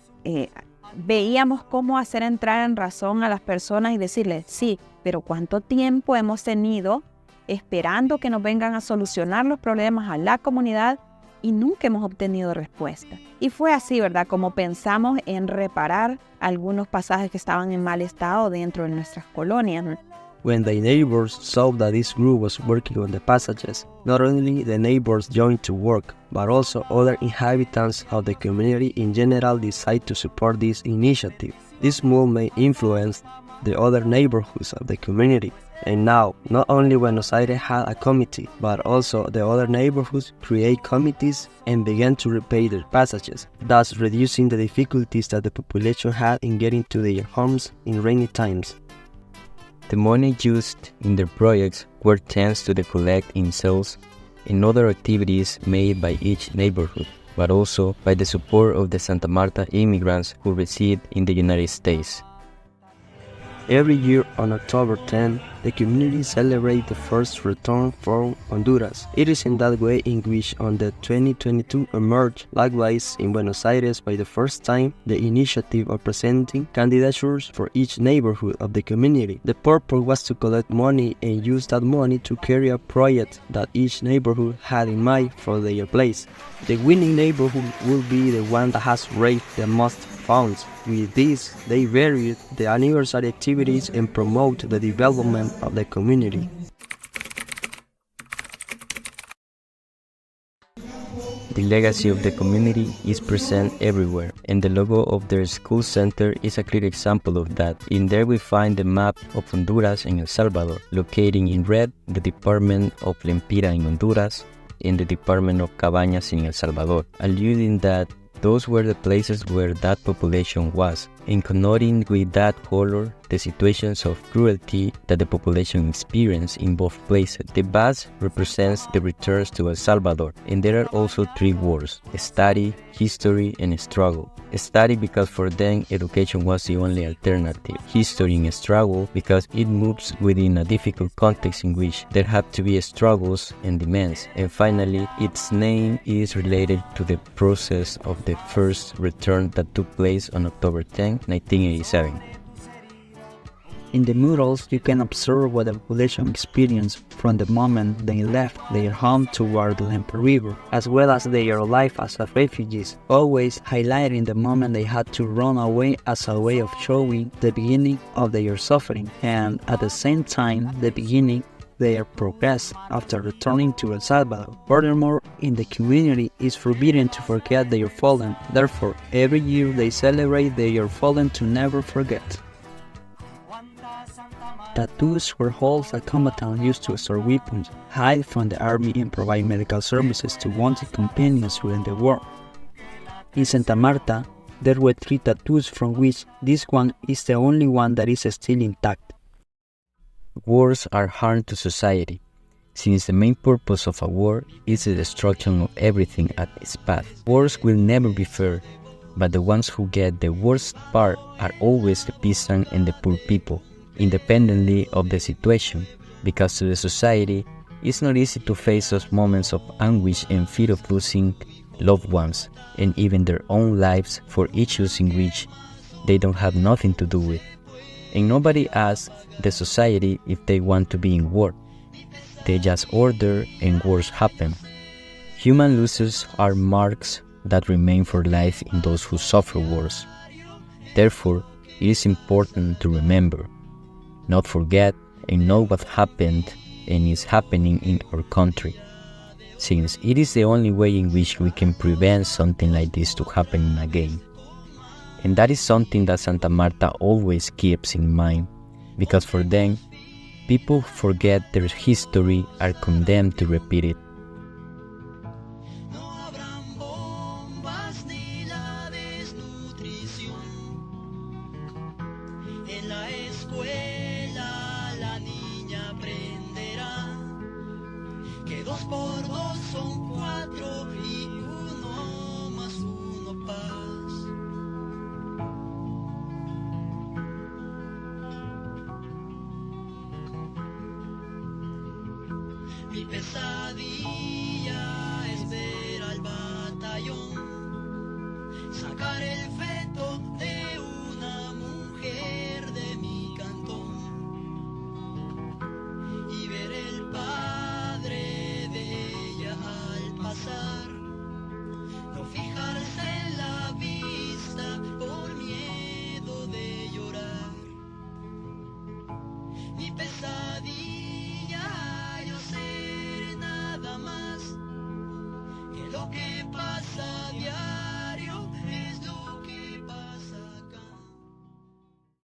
[SPEAKER 14] veíamos cómo hacer entrar en razón a las personas y decirles, sí, pero ¿cuánto tiempo hemos tenido esperando que nos vengan a solucionar los problemas a la comunidad y nunca hemos obtenido respuesta. Y fue así, ¿verdad? Como pensamos en reparar algunos pasajes que estaban en mal estado dentro de nuestras colonias.
[SPEAKER 15] When the neighbors saw that this group was working on the passages, not only the neighbors joined to work, but also other inhabitants of the community in general decided to support this initiative. This move may influence the other neighborhoods of the community, and now not only Buenos Aires had a committee, but also the other neighborhoods create committees and began to repay their passages, thus reducing the difficulties that the population had in getting to their homes in rainy times.
[SPEAKER 1] The money used in their projects were thanks to the collect in sales and other activities made by each neighborhood, but also by the support of the Santa Marta immigrants who reside in the United States.
[SPEAKER 15] Every year on October 10, the community celebrates the first return from Honduras. It is in that way in which on the 2022 emerged, likewise in Buenos Aires by the first time, the initiative of presenting candidatures for each neighborhood of the community. The purpose was to collect money and use that money to carry a project that each neighborhood had in mind for their place. The winning neighborhood will be the one that has raised the most funds. With this, they varied the anniversary activities and promote the development of the community.
[SPEAKER 1] The legacy of the community is present everywhere, and the logo of their school center is a clear example of that. In there we find the map of Honduras and El Salvador, locating in red the department of Lempira in Honduras and the department of Cabañas in El Salvador, alluding that those were the places where that population was, and connoting with that color the situations of cruelty that the population experienced in both places. The bus represents the returns to El Salvador, and there are also three words: study, history, and struggle. Study because for them education was the only alternative. History and struggle because it moves within a difficult context in which there have to be struggles and demands. And finally, its name is related to the process of the first return that took place on October 10, 1987.
[SPEAKER 3] In the murals, you can observe what the population experienced from the moment they left their home toward the Lempa River, as well as their life as refugees, always highlighting the moment they had to run away as a way of showing the beginning of their suffering, and at the same time, the beginning their progress after returning to El Salvador. Furthermore, in the community, it is forbidden to forget their fallen. Therefore, every year they celebrate their fallen to never forget. Tattoos were holes that combatants used to store weapons, hide from the army, and provide medical services to wanted companions during the war. In Santa Marta, there were 3 tattoos, from which this one is the only one that is still intact.
[SPEAKER 1] Wars are harm to society, since the main purpose of a war is the destruction of everything at its path. Wars will never be fair, but the ones who get the worst part are always the peasant and the poor people, independently of the situation, because to the society, it's not easy to face those moments of anguish and fear of losing loved ones, and even their own lives for issues in which they don't have nothing to do with. And nobody asks the society if they want to be in war. They just order and wars happen. Human losses are marks that remain for life in those who suffer wars. Therefore, it is important to remember, not forget, and know what happened and is happening in our country, since it is the only way in which we can prevent something like this to happen again. And that is something that Santa Marta always keeps in mind, because for them, people who forget their history are condemned to repeat it.
[SPEAKER 16] Mi pesadilla